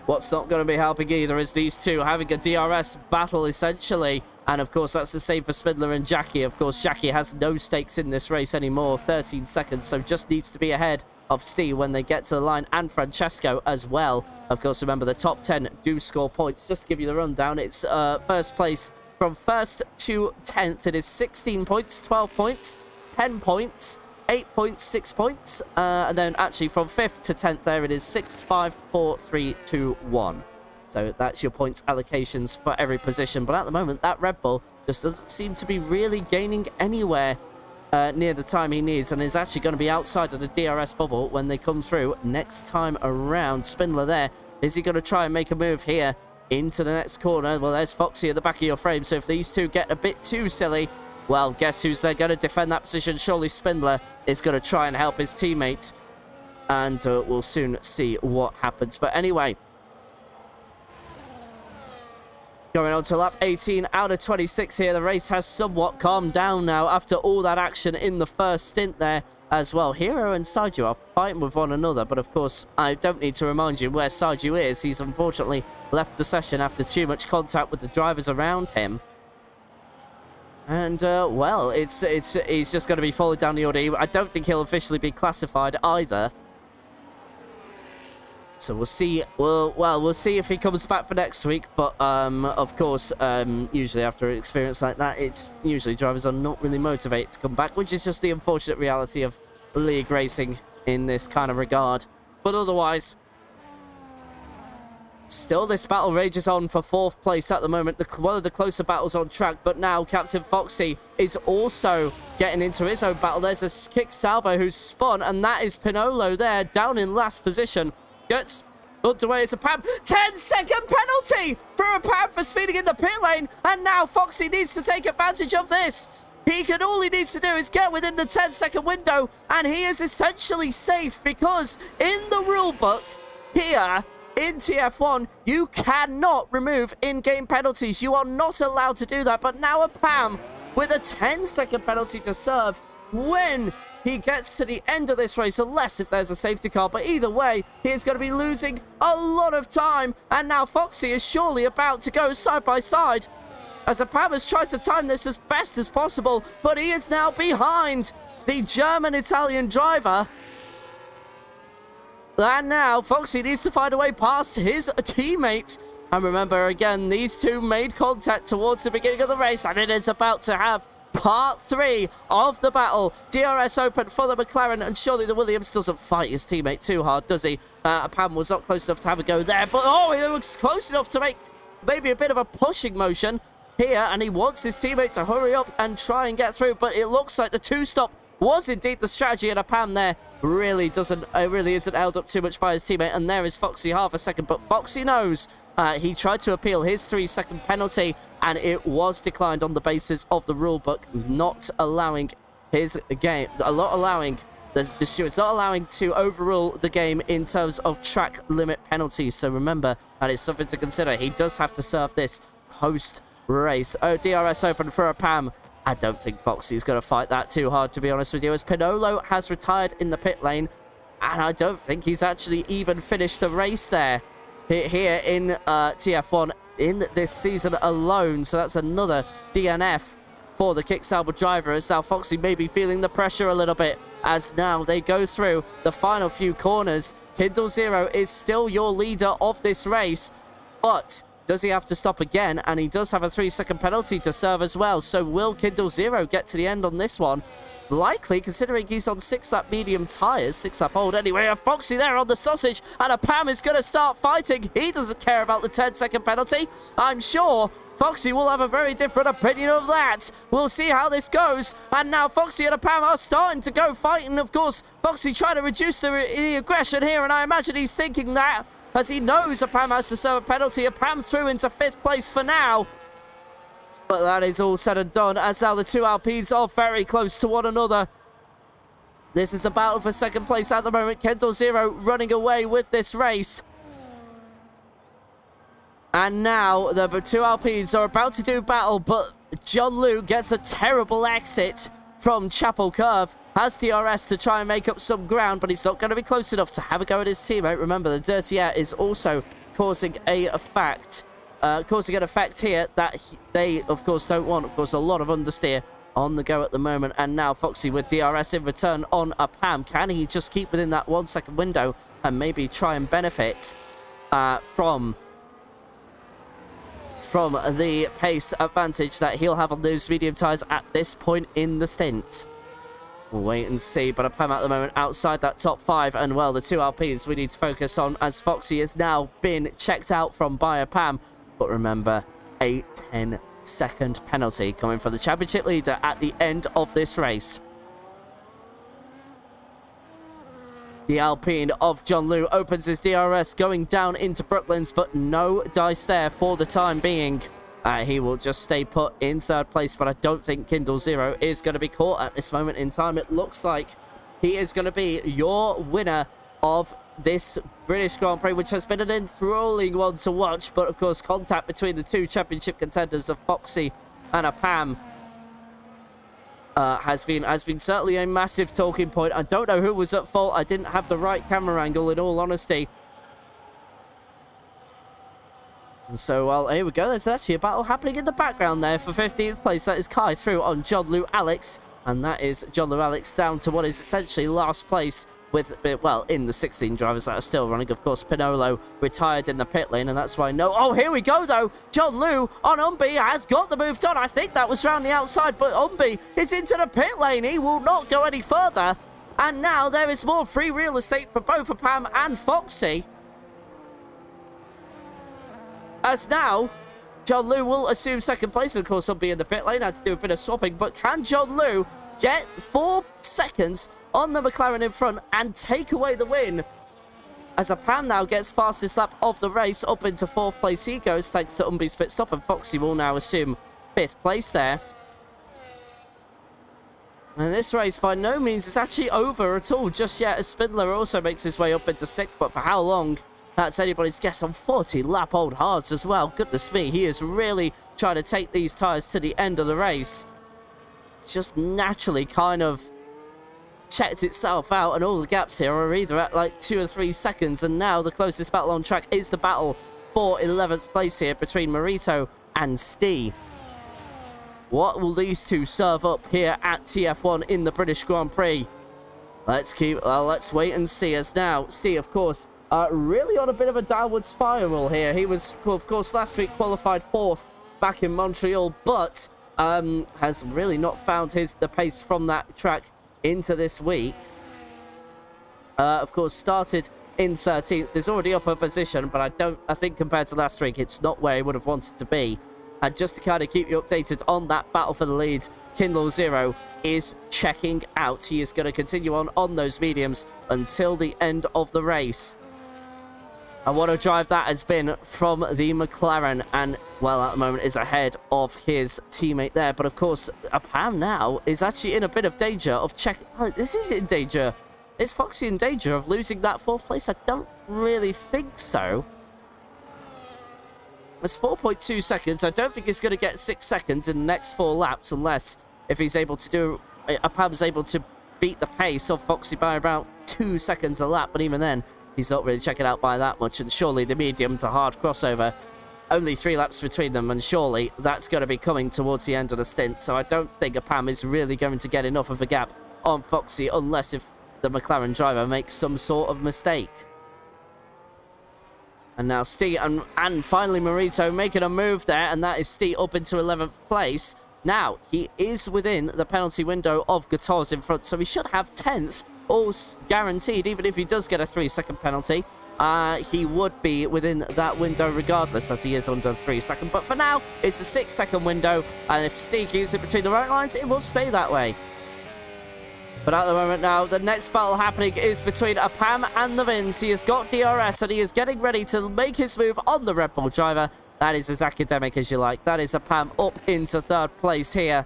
What's not going to be helping either is these two having a DRS battle, essentially. And, of course, that's the same for Spindler and Jackie. Of course, Jackie has no stakes in this race anymore. 13 seconds, so just needs to be ahead of Steve when they get to the line. And Francesco as well. Of course, remember, the top 10 do score points. Just to give you the rundown, it's first place from 1st to 10th. It is 16 points, 12 points, 10 points, 8 points, 6 points, and then actually from 5th to 10th there it is 6, 5, 4, 3, 2, 1. So that's your points allocations for every position. But at the moment, that Red Bull just doesn't seem to be really gaining anywhere near the time he needs, and is actually going to be outside of the DRS bubble when they come through next time around. Spindler there. Is he going to try and make a move here into the next corner? Well, there's Foxy at the back of your frame, so if these two get a bit too silly, well, guess who's there going to defend that position? Surely Spindler is going to try and help his teammate. And we'll soon see what happens. But anyway, going on to lap 18 out of 26 here. The race has somewhat calmed down now after all that action in the first stint there as well. Hero and Sarju are fighting with one another. But of course, I don't need to remind you where Sarju is. He's unfortunately left the session after too much contact with the drivers around him. And, well, he's just going to be followed down the order. I don't think he'll officially be classified either. So we'll see. We'll see if he comes back for next week. But, of course, usually after an experience like that, usually drivers are not really motivated to come back, which is just the unfortunate reality of league racing in this kind of regard. But otherwise, still, this battle rages on for 4th place at the moment. One of the closer battles on track, but now Captain Foxy is also getting into his own battle. There's a Kick Salvo who's spun, and that is Pinolo there, down in last position. Gets underway as a Pam. 10-second penalty for a Pam for speeding in the pit lane, and now Foxy needs to take advantage of this. All he needs to do is get within the 10-second window, and he is essentially safe, because in the rulebook here, in TF1, you cannot remove in-game penalties. You are not allowed to do that. But now a Pam with a 10-second penalty to serve when he gets to the end of this race, unless if there's a safety car. But either way, he is going to be losing a lot of time. And now Foxy is surely about to go side by side, as a Pam has tried to time this as best as possible. But he is now behind the German-Italian driver. And now Foxy needs to find a way past his teammate. And remember, again, these two made contact towards the beginning of the race, and it is about to have part 3 of the battle. DRS open for the McLaren, and surely the Williams doesn't fight his teammate too hard, does he? Pam was not close enough to have a go there, but oh, he was close enough to make maybe a bit of a pushing motion here, and he wants his teammate to hurry up and try and get through, but it looks like the 2-stop was indeed the strategy, and a Pam there really isn't held up too much by his teammate. And there is Foxy, half a second, but Foxy knows. He tried to appeal his 3-second penalty, and it was declined on the basis of the rulebook not allowing his game, allowing the stewards not allowing to overrule the game in terms of track limit penalties. So remember, that is something to consider. He does have to serve this post race. Oh, DRS open for a Pam. I don't think Foxy's going to fight that too hard, to be honest with you, as Pinolo has retired in the pit lane, and I don't think he's actually even finished a race there here in TF1 in this season alone. So that's another DNF for the Kick-Salvo driver, as now Foxy may be feeling the pressure a little bit as now they go through the final few corners. Kindle Zero is still your leader of this race, but Does he have to stop again? And he does have a 3-second penalty to serve as well. So will Kindle Zero get to the end on this one? Likely, considering he's on 6-lap medium tyres, 6-lap old anyway. A Foxy there on the sausage, and a Pam is going to start fighting. He doesn't care about the 10-second penalty. I'm sure Foxy will have a very different opinion of that. We'll see how this goes. And now Foxy and a Pam are starting to go fighting. Of course, Foxy trying to reduce the aggression here, and I imagine he's thinking that as he knows a Pam has to serve a penalty. A Pam through into 5th place for now. But that is all said and done, as now the two Alpines are very close to one another. This is the battle for 2nd place at the moment. Kendall Zero running away with this race. And now the two Alpines are about to do battle, but John Liu gets a terrible exit from Chapel Curve. Has DRS to try and make up some ground, but he's not going to be close enough to have a go at his teammate. Remember, the dirty air is also causing an effect here that they, of course, don't want. Of course, a lot of understeer on the go at the moment. And now Foxy with DRS in return on a Pam. Can he just keep within that 1-second window and maybe try and benefit from the pace advantage that he'll have on those medium tyres at this point in the stint? We'll wait and see, but a Pam at the moment outside that top 5, and well, the two Alpines we need to focus on, as Foxy has now been checked out from by a Pam. But remember, a 10-second penalty coming from the championship leader at the end of this race. The Alpine of John Liu opens his DRS going down into Brooklands, but no dice there for the time being. He will just stay put in 3rd place, but I don't think Kindle Zero is going to be caught at this moment in time. It looks like he is going to be your winner of this British Grand Prix, which has been an enthralling one to watch. But of course, contact between the two championship contenders of Foxy and a Pam has been certainly a massive talking point. I don't know who was at fault. I didn't have the right camera angle, in all honesty. And so, well, here we go. There's actually a battle happening in the background there for 15th place. That is Kai through on John Liu Alex. And that is John Liu Alex down to what is essentially last place with, well, in the 16 drivers that are still running. Of course, Pinolo retired in the pit lane, and that's why no... Oh, here we go, though. John Liu on Umbi has got the move done. I think that was round the outside, but Umbi is into the pit lane. He will not go any further. And now there is more free real estate for both Pam and Foxy. As now, John Liu will assume 2nd place. Of course, Umbi in the pit lane had to do a bit of swapping, but can John Liu get 4 seconds on the McLaren in front and take away the win? As a Pam now gets fastest lap of the race, up into 4th place he goes, thanks to Umbi's pit stop, and Foxy will now assume 5th place there. And this race by no means is actually over at all just yet, as Spindler also makes his way up into 6th, but for how long? That's anybody's guess. On 40-lap old hards as well. Goodness me, he is really trying to take these tyres to the end of the race. It's just naturally kind of checked itself out, and all the gaps here are either at like 2 or 3 seconds. And now the closest battle on track is the battle for 11th place here between Marito and Stee. What will these two serve up here at TF1 in the British Grand Prix? Let's wait and see. As now Stee, of course, really on a bit of a downward spiral here. He was, of course, last week qualified 4th back in Montreal, but has really not found the pace from that track into this week. Of course, started in 13th. Is already up a position, but I think compared to last week, it's not where he would have wanted to be. And just to kind of keep you updated on that battle for the lead, Kindle Zero is checking out. He is going to continue on those mediums until the end of the race. And what a drive that has been from the McLaren, and, well, at the moment is ahead of his teammate there. But, of course, a Pam now is actually in a bit of danger of this is in danger. Is Foxy in danger of losing that 4th place? I don't really think so. It's 4.2 seconds. I don't think he's going to get 6 seconds in the next 4 laps, unless if he's able to do... Pam's able to beat the pace of Foxy by about 2 seconds a lap, but even then, he's not really checking out by that much. And surely the medium to hard crossover, only 3 laps between them, and surely that's going to be coming towards the end of the stint. So I don't think a Pam is really going to get enough of a gap on Foxy, unless if the McLaren driver makes some sort of mistake. And now Stee and finally Marito making a move there, and that is Stee up into 11th place. Now, he is within the penalty window of Guitars in front, so he should have 10th, all guaranteed. Even if he does get a 3-second penalty, he would be within that window regardless, as he is under 3-second. But for now, it's a 6-second window, and if Stee keeps it between the right lines, it will stay that way. But at the moment now, the next battle happening is between Apam and the Vins. He has got DRS, and he is getting ready to make his move on the Red Bull driver. That is as academic as you like. That is Apam up into 3rd place here.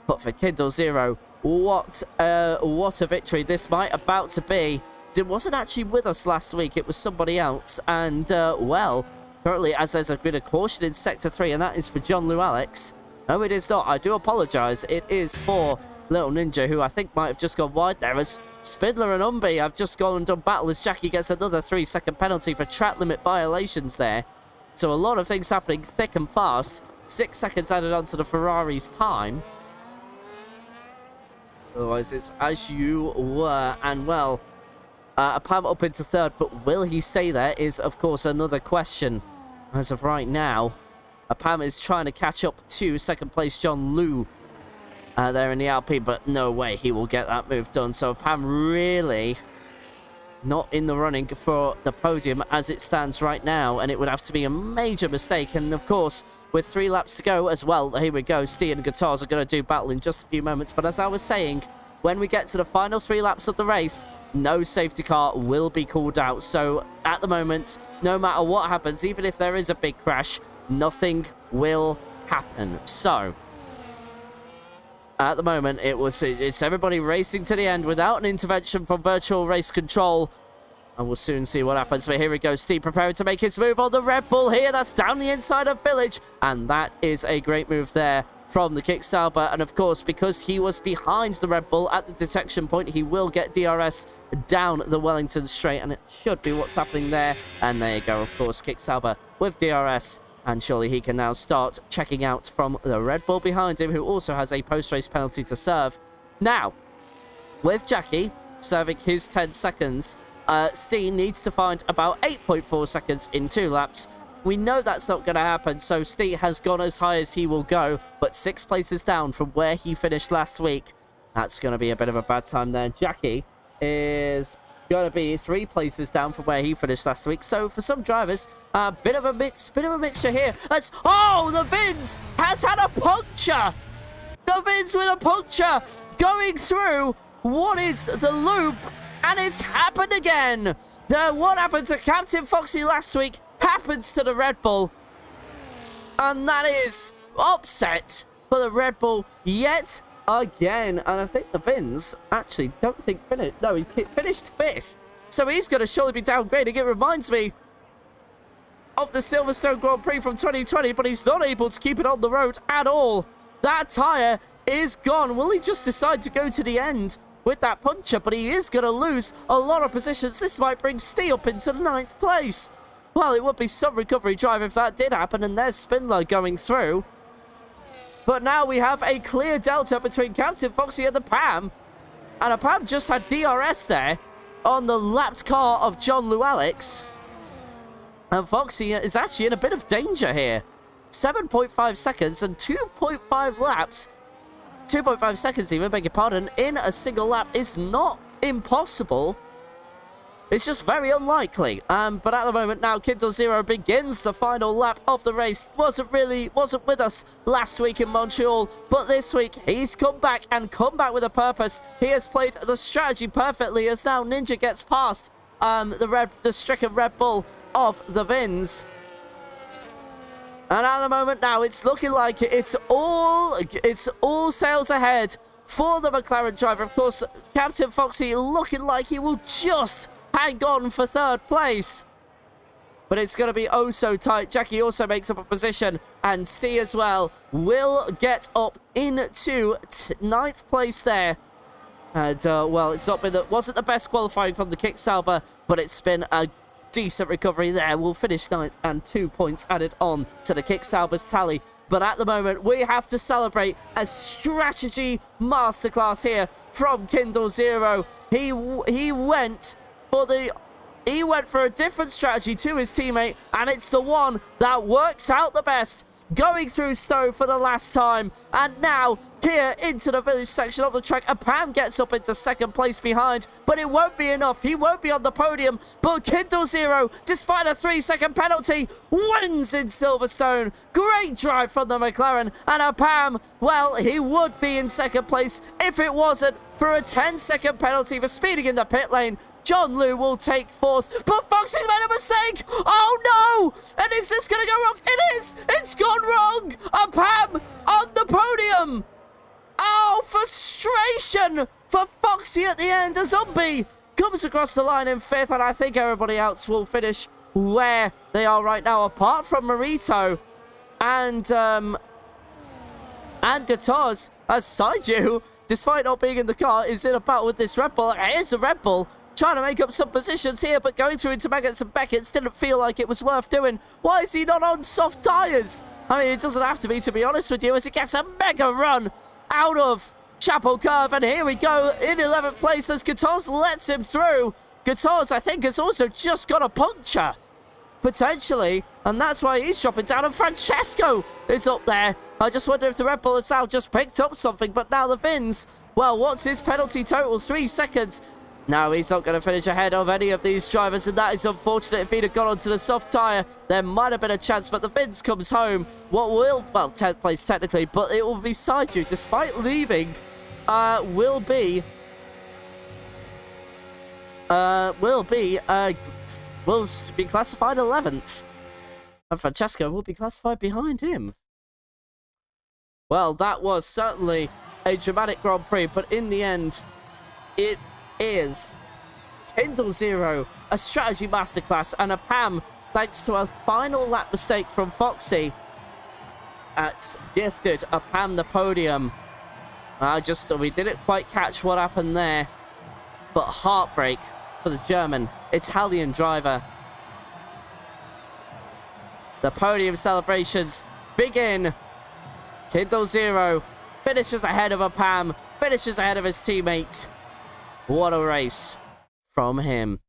But for Kindle Zero, what a victory this might about to be. It wasn't actually with us last week. It was somebody else. And, well, currently, as there's been a caution in Sector 3, and that is for John Lou Alex. No, it is not. I do apologise. It is for Little Ninja, who I think might have just gone wide there, as Spindler and Umbi have just gone and done battle, as Jackie gets another 3-second penalty for track limit violations there. So a lot of things happening thick and fast. 6 seconds added on to the Ferrari's time. Otherwise, it's as you were. And, well, Apam up into 3rd, but will he stay there is, of course, another question. As of right now, Apam is trying to catch up to 2nd place John Lou there in the Alpine, but no way he will get that move done. So Apam really not in the running for the podium as it stands right now, and it would have to be a major mistake. And of course, with 3 laps to go as well, here we go. Stee and Guitars are going to do battle in just a few moments. But as I was saying, when we get to the final 3 laps of the race, no safety car will be called out. So at the moment, no matter what happens, even if there is a big crash, nothing will happen. So at the moment, it's everybody racing to the end without an intervention from virtual race control. And we'll soon see what happens. But here we go. Steve preparing to make his move on the Red Bull here. That's down the inside of Village. And that is a great move there from the Kick Sauber. And of course, because he was behind the Red Bull at the detection point, he will get DRS down the Wellington straight. And it should be what's happening there. And there you go, of course, Kick Sauber with DRS. And surely he can now start checking out from the Red Bull behind him, who also has a post-race penalty to serve. Now, with Jackie serving his 10 seconds, Stee needs to find about 8.4 seconds in 2 laps. We know that's not going to happen, so Stee has gone as high as he will go, but 6 places down from where he finished last week. That's going to be a bit of a bad time there. Jackie is going to be 3 places down from where he finished last week. So for some drivers, a bit of a mixture here. The Vins has had a puncture. The Vins with a puncture going through what is the loop, and it's happened again. What happened to Captain Foxy last week happens to the Red Bull, and that is upset for the Red Bull yet again. And I think the Vins actually don't think finished. No, he finished 5th. So he's going to surely be downgrading. It reminds me of the Silverstone Grand Prix from 2020, but he's not able to keep it on the road at all. That tyre is gone. Will he just decide to go to the end with that puncture? But he is going to lose a lot of positions. This might bring Stee up into 9th place. Well, it would be some recovery drive if that did happen, and there's Spindler going through. But now we have a clear delta between Captain Foxy and the Pam. And a Pam just had DRS there on the lapped car of John Lou Alex. And Foxy is actually in a bit of danger here. 7.5 seconds and 2.5 laps. 2.5 seconds even, beg your pardon, in a single lap is not impossible. It's just very unlikely. But at the moment now, Kindle Zero begins the final lap of the race. Wasn't with us last week in Montreal, but this week he's come back with a purpose. He has played the strategy perfectly, as now Ninja gets past the stricken Red Bull of the Vins. And at the moment now, it's looking like it's all sails ahead for the McLaren driver. Of course, Captain Foxy looking like he will just hang on for 3rd place. But it's going to be oh so tight. Jackie also makes up a position, and Stee as well will get up into 9th place there. And, well, wasn't the best qualifying from the Kick Sauber, but it's been a decent recovery there. We'll finish 9th and 2 points added on to the Kick Sauber's tally. But at the moment, we have to celebrate a strategy masterclass here from Kindle Zero. He went for the He went for a different strategy to his teammate, and it's the one that works out the best. Going through Stowe for the last time, and now here into the village section of the track. Pam gets up into second place behind, but it won't be enough. He won't be on the podium, but Kindle Zero, despite a 3-second penalty, wins in Silverstone. Great drive from the McLaren, and Pam, well, he would be in second place if it wasn't for a 10-second penalty for speeding in the pit lane. John Liu will take fourth, but Foxy's made a mistake. Oh no! And is this going to go wrong? It is! It's gone wrong! Pam on the podium! Oh, frustration for Foxy at the end. A zombie comes across the line in fifth, and I think everybody else will finish where they are right now, apart from Marito and Guitars. As Saiju, despite not being in the car, is in a battle with this Red Bull. Here's a Red Bull trying to make up some positions here, but going through into Maggots and Beckett's didn't feel like it was worth doing. Why is he not on soft tyres? I mean, it doesn't have to be, to be honest with you, as he gets a mega run out of Chapel Curve, and here we go in 11th place as Guitars lets him through. Guitars, I think, has also just got a puncture, potentially, and that's why he's dropping down, and Francesco is up there. I just wonder if the Red Bull has now just picked up something, but now the Vins, well, what's his penalty total? 3 seconds. No, he's not going to finish ahead of any of these drivers, and that is unfortunate. If he'd have gone onto the soft tyre, there might have been a chance, but the Vins comes home. What will, well, 10th place technically, but it will be Saiju, despite leaving, will be classified 11th. And Francesco will be classified behind him. Well, that was certainly a dramatic Grand Prix, but in the end, it is Kindle Zero, a strategy masterclass, and Pam, thanks to a final lap mistake from Foxy, that's gifted Pam the podium. We didn't quite catch what happened there, but heartbreak for the German Italian driver. The podium celebrations begin. Kindle Zero finishes ahead of Pam, finishes ahead of his teammate. What a race from him.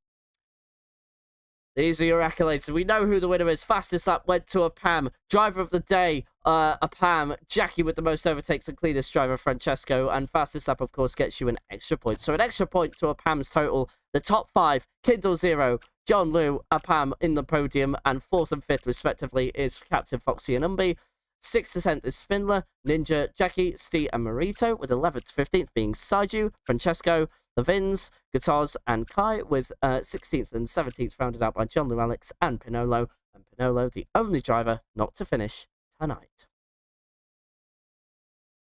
These are your accolades. We know who the winner is. Fastest lap went to Pam. Driver of the day, Pam. Jackie with the most overtakes and cleanest driver, Francesco. And fastest lap, of course, gets you an extra point. So an extra point to Pam's total. The top 5, Kindle Zero, John Liu, Pam in the podium. And 4th and 5th, respectively, is Captain Foxy and Umbi. 6th to 10th is Spindler, Ninja, Jackie, Steve, and Marito, with 11th to 15th being Saiju, Francesco, the Vins, Guitars, and Kai, with 16th and 17th rounded out by John Liu, Alex, and Pinolo. And Pinolo, the only driver not to finish tonight.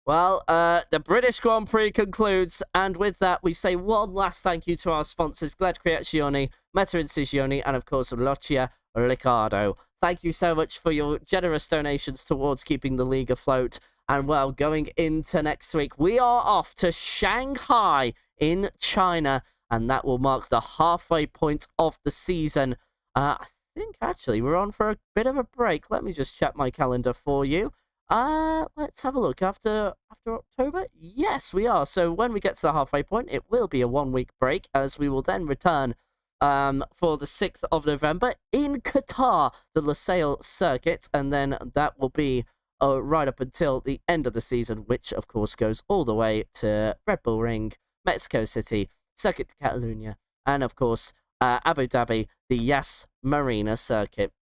Well, the British Grand Prix concludes, and with that, we say one last thank you to our sponsors, Gled Creazioni, Meta Incisioni, and of course, Loccia Riccardo. Thank you so much for your generous donations towards keeping the league afloat. And well, going into next week, we are off to Shanghai in China, and that will mark the halfway point of the season. I think actually we're on for a bit of a break. Let me just check my calendar for you. Let's have a look. After October? Yes, we are. So when we get to the halfway point, it will be a 1-week break, as we will then return for the 6th of November in Qatar, the Lusail circuit, and then that will be right up until the end of the season, which of course goes all the way to Red Bull Ring, Mexico City, Circuit de Catalunya, and of course Abu Dhabi, the Yas Marina circuit.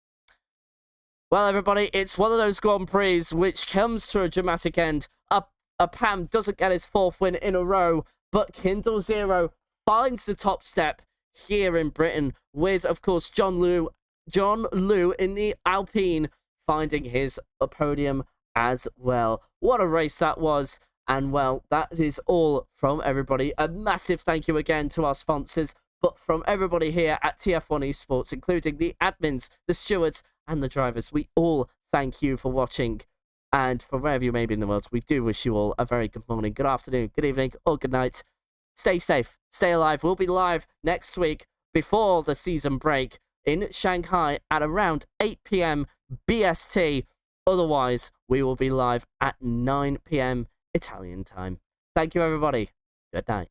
Well, everybody, it's one of those Grand Prix which comes to a dramatic end. Pam doesn't get his 4th win in a row, but Kindle Zero finds the top step here in Britain with, of course, John Liu in the Alpine finding his podium as well. What a race that was. And well, that is all from everybody. A massive thank you again to our sponsors, but from everybody here at TF1eSports, including the admins, the stewards, and the drivers, we all thank you for watching. And from wherever you may be in the world, we do wish you all a very good morning, good afternoon, good evening, or good night. Stay safe, stay alive. We'll be live next week before the season break in Shanghai at around 8 p.m. BST. Otherwise, we will be live at 9 p.m. Italian time. Thank you, everybody. Good night.